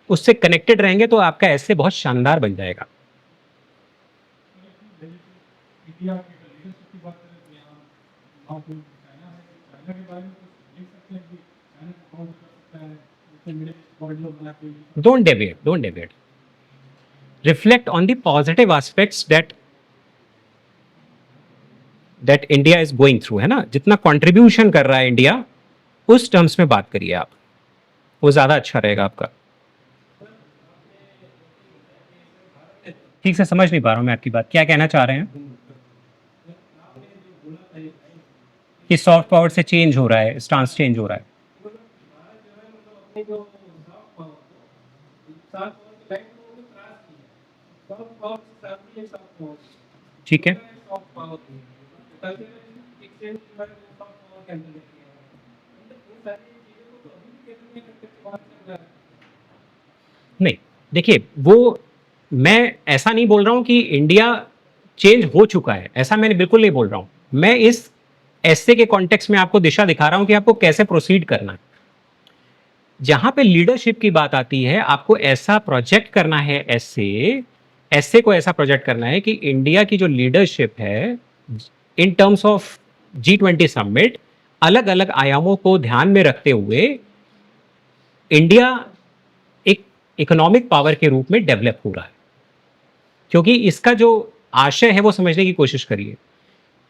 उससे कनेक्टेड रहेंगे तो आपका ऐसे बहुत शानदार बन जाएगा। इंडिया की लीडरशिप की बात करें तो यहाँ नाउ कोई चाइना है, चाइना के बारे में कुछ लिख सकते हैं कि चाइना कौन कर सकता है, उससे मिले कॉरिडोर बना के। Don't deviate, don't deviate. Reflect on the positive aspects that India is going through, है ना, जितना कंट्रीब्यूशन कर रहा है इंडिया, उस टर्म्स में बात करिए आप, वो ज्यादा अच्छा रहेगा आपका। ठीक से समझ नहीं पा रहा हूं मैं आपकी बात, क्या कहना चाह रहे हैं कि सॉफ्ट पावर से चेंज हो रहा है, स्टांस चेंज हो रहा है। ठीक है, नहीं देखिए, वो मैं ऐसा नहीं बोल रहा हूं कि इंडिया चेंज हो चुका है, ऐसा मैंने बिल्कुल नहीं बोल रहा हूं। मैं इस ऐसे के कॉन्टेक्स्ट में आपको दिशा दिखा रहा हूं कि आपको कैसे प्रोसीड करना है। जहां पे लीडरशिप की बात आती है, आपको ऐसा प्रोजेक्ट करना है, ऐसे को ऐसा प्रोजेक्ट करना है कि इंडिया की जो लीडरशिप है इन टर्म्स ऑफ G20 समिट, अलग अलग आयामों को ध्यान में रखते हुए इंडिया एक इकोनॉमिक पावर के रूप में डेवलप हो रहा है। क्योंकि इसका जो आशय है वो समझने की कोशिश करिए।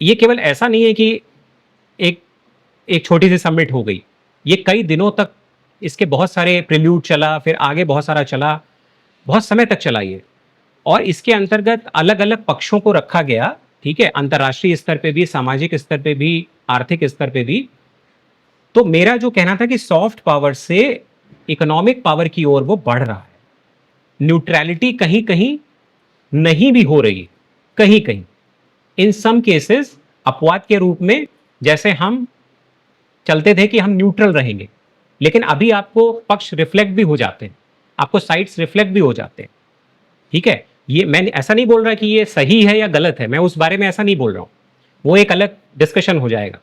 ये केवल ऐसा नहीं है कि एक छोटी सी समिट हो गई, ये कई दिनों तक इसके बहुत सारे प्रिल्यूड चला, फिर आगे बहुत सारा चला, बहुत समय तक चला ये, और इसके अंतर्गत अलग अलग पक्षों को रखा गया। ठीक है, अंतर्राष्ट्रीय स्तर पे भी, सामाजिक स्तर पे भी, आर्थिक स्तर पे भी। तो मेरा जो कहना था कि सॉफ्ट पावर से इकोनॉमिक पावर की ओर वो बढ़ रहा है। न्यूट्रलिटी कहीं कहीं नहीं भी हो रही, कहीं कहीं इन सम केसेस अपवाद के रूप में, जैसे हम चलते थे कि हम न्यूट्रल रहेंगे, लेकिन अभी आपको पक्ष रिफ्लेक्ट भी हो जाते हैं, आपको साइड्स रिफ्लेक्ट भी हो जाते हैं। ठीक है, ये मैं ऐसा नहीं बोल रहा कि ये सही है या गलत है, मैं उस बारे में ऐसा नहीं बोल रहा हूं, वो एक अलग डिस्कशन हो जाएगा।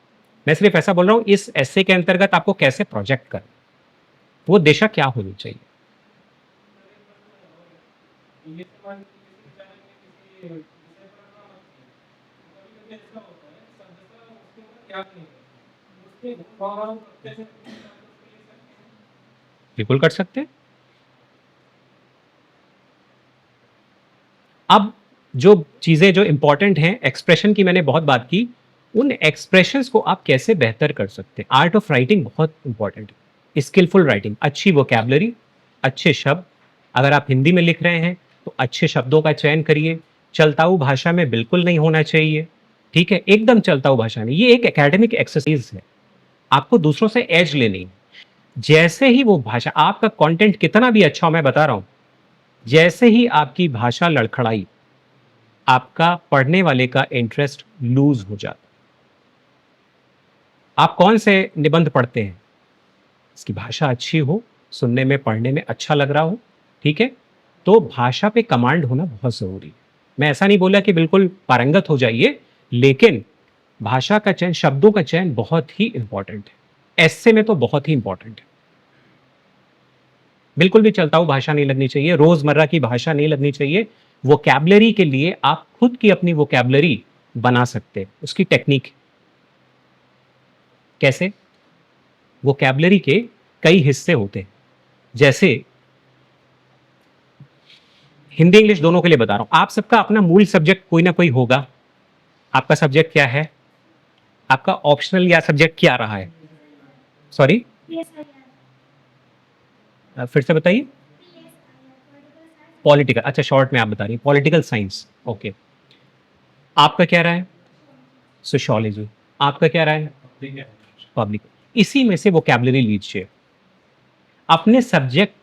मैं सिर्फ ऐसा बोल रहा हूं इस ऐसे के अंतर्गत आपको कैसे प्रोजेक्ट करना, वो दिशा क्या होनी चाहिए। ये समान किसी चाइना में किसी विषय पर काम कभी कभी ऐसा होता है सदस्य उसके ऊपर क्या नहीं उसके भावनाओं कैसे बिल्कुल कर सकते हैं। अब जो चीजें जो इंपॉर्टेंट हैं, एक्सप्रेशन की मैंने बहुत बात की, उन एक्सप्रेशंस को आप कैसे बेहतर कर सकते हैं। आर्ट ऑफ राइटिंग बहुत इंपॉर्टेंट है, स्किलफुल राइटिंग, अच्छी वोकैबुलरी, अच्छे शब्द। अगर आप हिंदी में लिख रहे हैं तो अच्छे शब्दों का चयन करिए, चलताऊ भाषा में बिल्कुल नहीं होना चाहिए। ठीक है, एकदम चलताऊ भाषा में, ये एक एकेडमिक एक्सरसाइज है, आपको दूसरों से एज लेनी है। जैसे ही वो भाषा, आपका कंटेंट कितना भी अच्छा हो, मैं बता रहा हूं, जैसे ही आपकी भाषा लड़खड़ाई, आपका पढ़ने वाले का इंटरेस्ट लूज हो जाता। आप कौन से निबंध पढ़ते हैं? इसकी भाषा अच्छी हो, सुनने में पढ़ने में अच्छा लग रहा हो, ठीक है? तो भाषा पे कमांड होना बहुत ज़रूरी है। मैं ऐसा नहीं बोला कि बिल्कुल पारंगत हो जाइए, लेकिन भाषा का चयन, शब्दों का चयन बहुत ही इंपॉर्टेंट है। ऐसे में तो बहुत ही इंपॉर्टेंट है। बिल्कुल भी चलता हुआ भाषा नहीं लगनी चाहिए, रोजमर्रा की भाषा नहीं लगनी चाहिए। वोकैबुलरी के लिए आप खुद की अपनी वोकैबुलरी बना सकते हैं। उसकी टेक्निक कैसे? वोकैबुलरी के कई हिस्से होते हैं। जैसे हिंदी इंग्लिश दोनों के लिए बता रहा हूं। आप सबका अपना मूल सब्जेक्ट कोई ना कोई होगा। आपका सब्जेक्ट क्या है? आपका ऑप्शनल या सब्जेक्ट क्या रहा है? सॉरी, फिर से बताइए। पॉलिटिकल, अच्छा शॉर्ट में आप बता रही हैं पॉलिटिकल साइंस, ओके। आपका क्या रहा है? सोशियोलॉजी। आपका क्या रहा है? पब्लिक। इसी में से वोकैबुलरी लीजिए अपने सब्जेक्ट,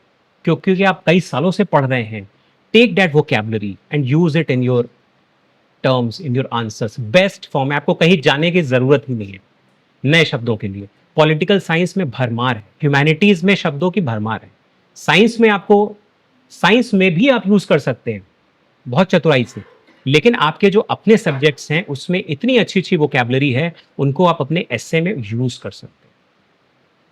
क्योंकि आप कई सालों से पढ़ रहे हैं। Take that vocabulary and use it in your terms, in your answers. Best form में, आपको कहीं जाने की जरूरत ही नहीं है नए शब्दों के लिए। पॉलिटिकल साइंस में भरमार है, ह्यूमैनिटीज में शब्दों की भरमार है। साइंस में आपको, साइंस में भी आप यूज कर सकते हैं बहुत चतुराई से, लेकिन आपके जो अपने सब्जेक्ट्स हैं उसमें इतनी अच्छी अच्छी वोकैबुलरी है, उनको आप अपने एस्से में यूज कर सकते हैं।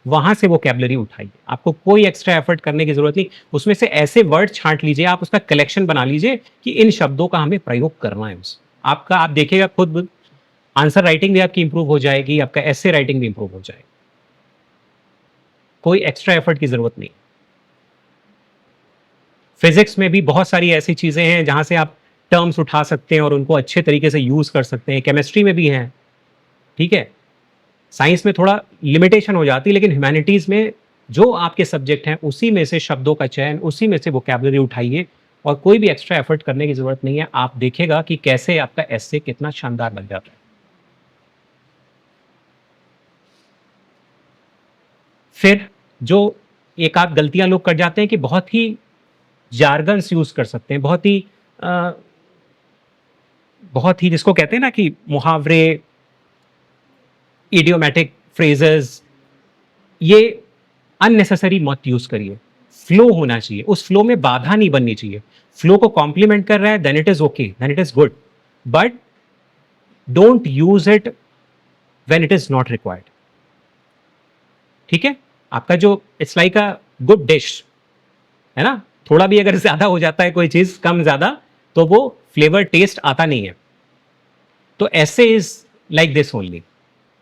वहां से वोकैबुलरी उठाइए, आपको कोई एक्स्ट्रा एफर्ट करने की जरूरत नहीं। उसमें से ऐसे वर्ड छांट लीजिए, आप उसका कलेक्शन बना लीजिए कि इन शब्दों का हमें प्रयोग करना है। उस आपका, आप देखिएगा खुद आंसर राइटिंग भी आपकी इंप्रूव हो जाएगी, आपका एस्से राइटिंग भी इंप्रूव हो जाएगी। कोई एक्स्ट्रा एफर्ट की जरूरत नहीं। फिजिक्स में भी बहुत सारी ऐसी चीजें हैं जहां से आप टर्म्स उठा सकते हैं और उनको अच्छे तरीके से यूज कर सकते हैं। केमिस्ट्री में भी हैं, ठीक है। साइंस में थोड़ा लिमिटेशन हो जाती है, लेकिन ह्यूमैनिटीज में जो आपके सब्जेक्ट हैं उसी में से शब्दों का चयन, उसी में से वोकैबुलरी उठाइए और कोई भी एक्स्ट्रा एफर्ट करने की जरूरत नहीं है। आप देखेगा कि कैसे आपका एस्से कितना शानदार बन जाता है। फिर जो एक आध गलतियां लोग कर जाते हैं कि बहुत ही जार्गन्स यूज कर सकते हैं, बहुत ही जिसको कहते हैं ना कि मुहावरे, इडियोमैटिक फ्रेजेस, ये अननेसेसरी मत यूज करिए। फ्लो होना चाहिए, उस फ्लो में बाधा नहीं बननी चाहिए। फ्लो को कॉम्प्लीमेंट कर रहा है, then it is okay, then it is good, but don't use it when it is not required. ठीक है? आपका जो, it's like a good dish, है ना? थोड़ा भी अगर ज्यादा हो जाता है कोई चीज, कम ज्यादा, तो वो फ्लेवर टेस्ट आता नहीं है। तो ऐसे इज लाइक दिस ओनली।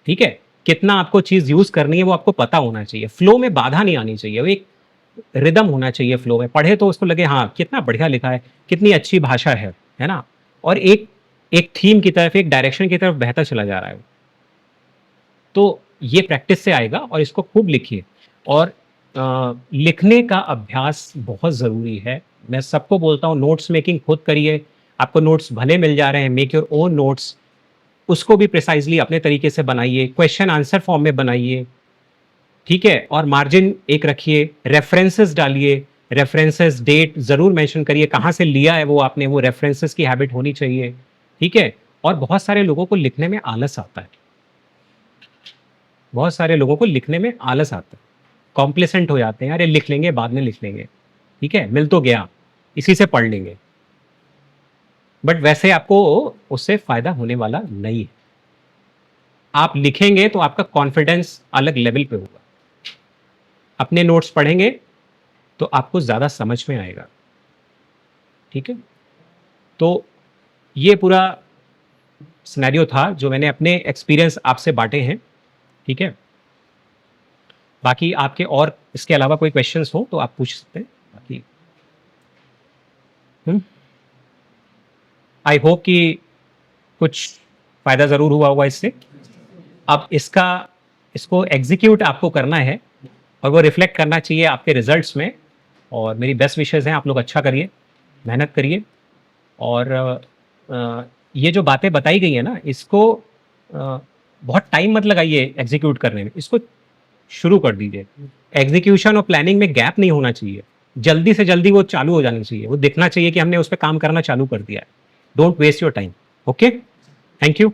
ठीक है? कितना आपको चीज यूज करनी है वो आपको पता होना चाहिए। फ्लो में बाधा नहीं आनी चाहिए, वो एक रिदम होना चाहिए फ्लो में। पढ़े तो उसको लगे हाँ कितना बढ़िया लिखा है, कितनी अच्छी भाषा है ना? और एक एक थीम की तरफ, एक डायरेक्शन की तरफ बहता चला जा रहा है। तो ये प्रैक्टिस से आएगा और इसको खूब लिखिए। और लिखने का अभ्यास बहुत ज़रूरी है। मैं सबको बोलता हूँ नोट्स मेकिंग खुद करिए। आपको नोट्स भले मिल जा रहे हैं, मेक योर ओन नोट्स। उसको भी प्रिसाइजली अपने तरीके से बनाइए, क्वेश्चन आंसर फॉर्म में बनाइए, ठीक है? और मार्जिन एक रखिए, रेफरेंसेस डालिए, रेफरेंसेस डेट ज़रूर मेंशन करिए, कहाँ से लिया है वो आपने, वो रेफरेंसेस की हैबिट होनी चाहिए, ठीक है? और बहुत सारे लोगों को लिखने में आलस आता है, बहुत सारे लोगों को लिखने में आलस आता है, कॉम्प्लेसेंट हो जाते हैं, अरे लिख लेंगे बाद में लिख लेंगे, ठीक है, मिल तो गया, इसी से पढ़ लेंगे। बट वैसे आपको उससे फायदा होने वाला नहीं है। आप लिखेंगे तो आपका कॉन्फिडेंस अलग लेवल पे होगा। अपने नोट्स पढ़ेंगे तो आपको ज़्यादा समझ में आएगा, ठीक है? तो ये पूरा सिनेरियो था जो मैंने अपने एक्सपीरियंस आपसे बांटे हैं, ठीक है? बाकी आपके और इसके अलावा कोई क्वेश्चंस हो तो आप पूछ सकते हैं। बाकी आई होप कि कुछ फ़ायदा ज़रूर हुआ होगा इससे। अब इसको एग्जीक्यूट आपको करना है और वो रिफ्लेक्ट करना चाहिए आपके रिजल्ट्स में। और मेरी बेस्ट विशेज़ हैं, आप लोग अच्छा करिए, मेहनत करिए। और ये जो बातें बताई गई हैं ना, इसको बहुत टाइम मत लगाइए एग्जीक्यूट करने में, इसको शुरू कर दीजिए। एग्जीक्यूशन और प्लानिंग में गैप नहीं होना चाहिए, जल्दी से जल्दी वो चालू हो जानी चाहिए, वो दिखना चाहिए कि हमने उस पर काम करना चालू कर दिया है। Don't waste your time. Okay, thank you.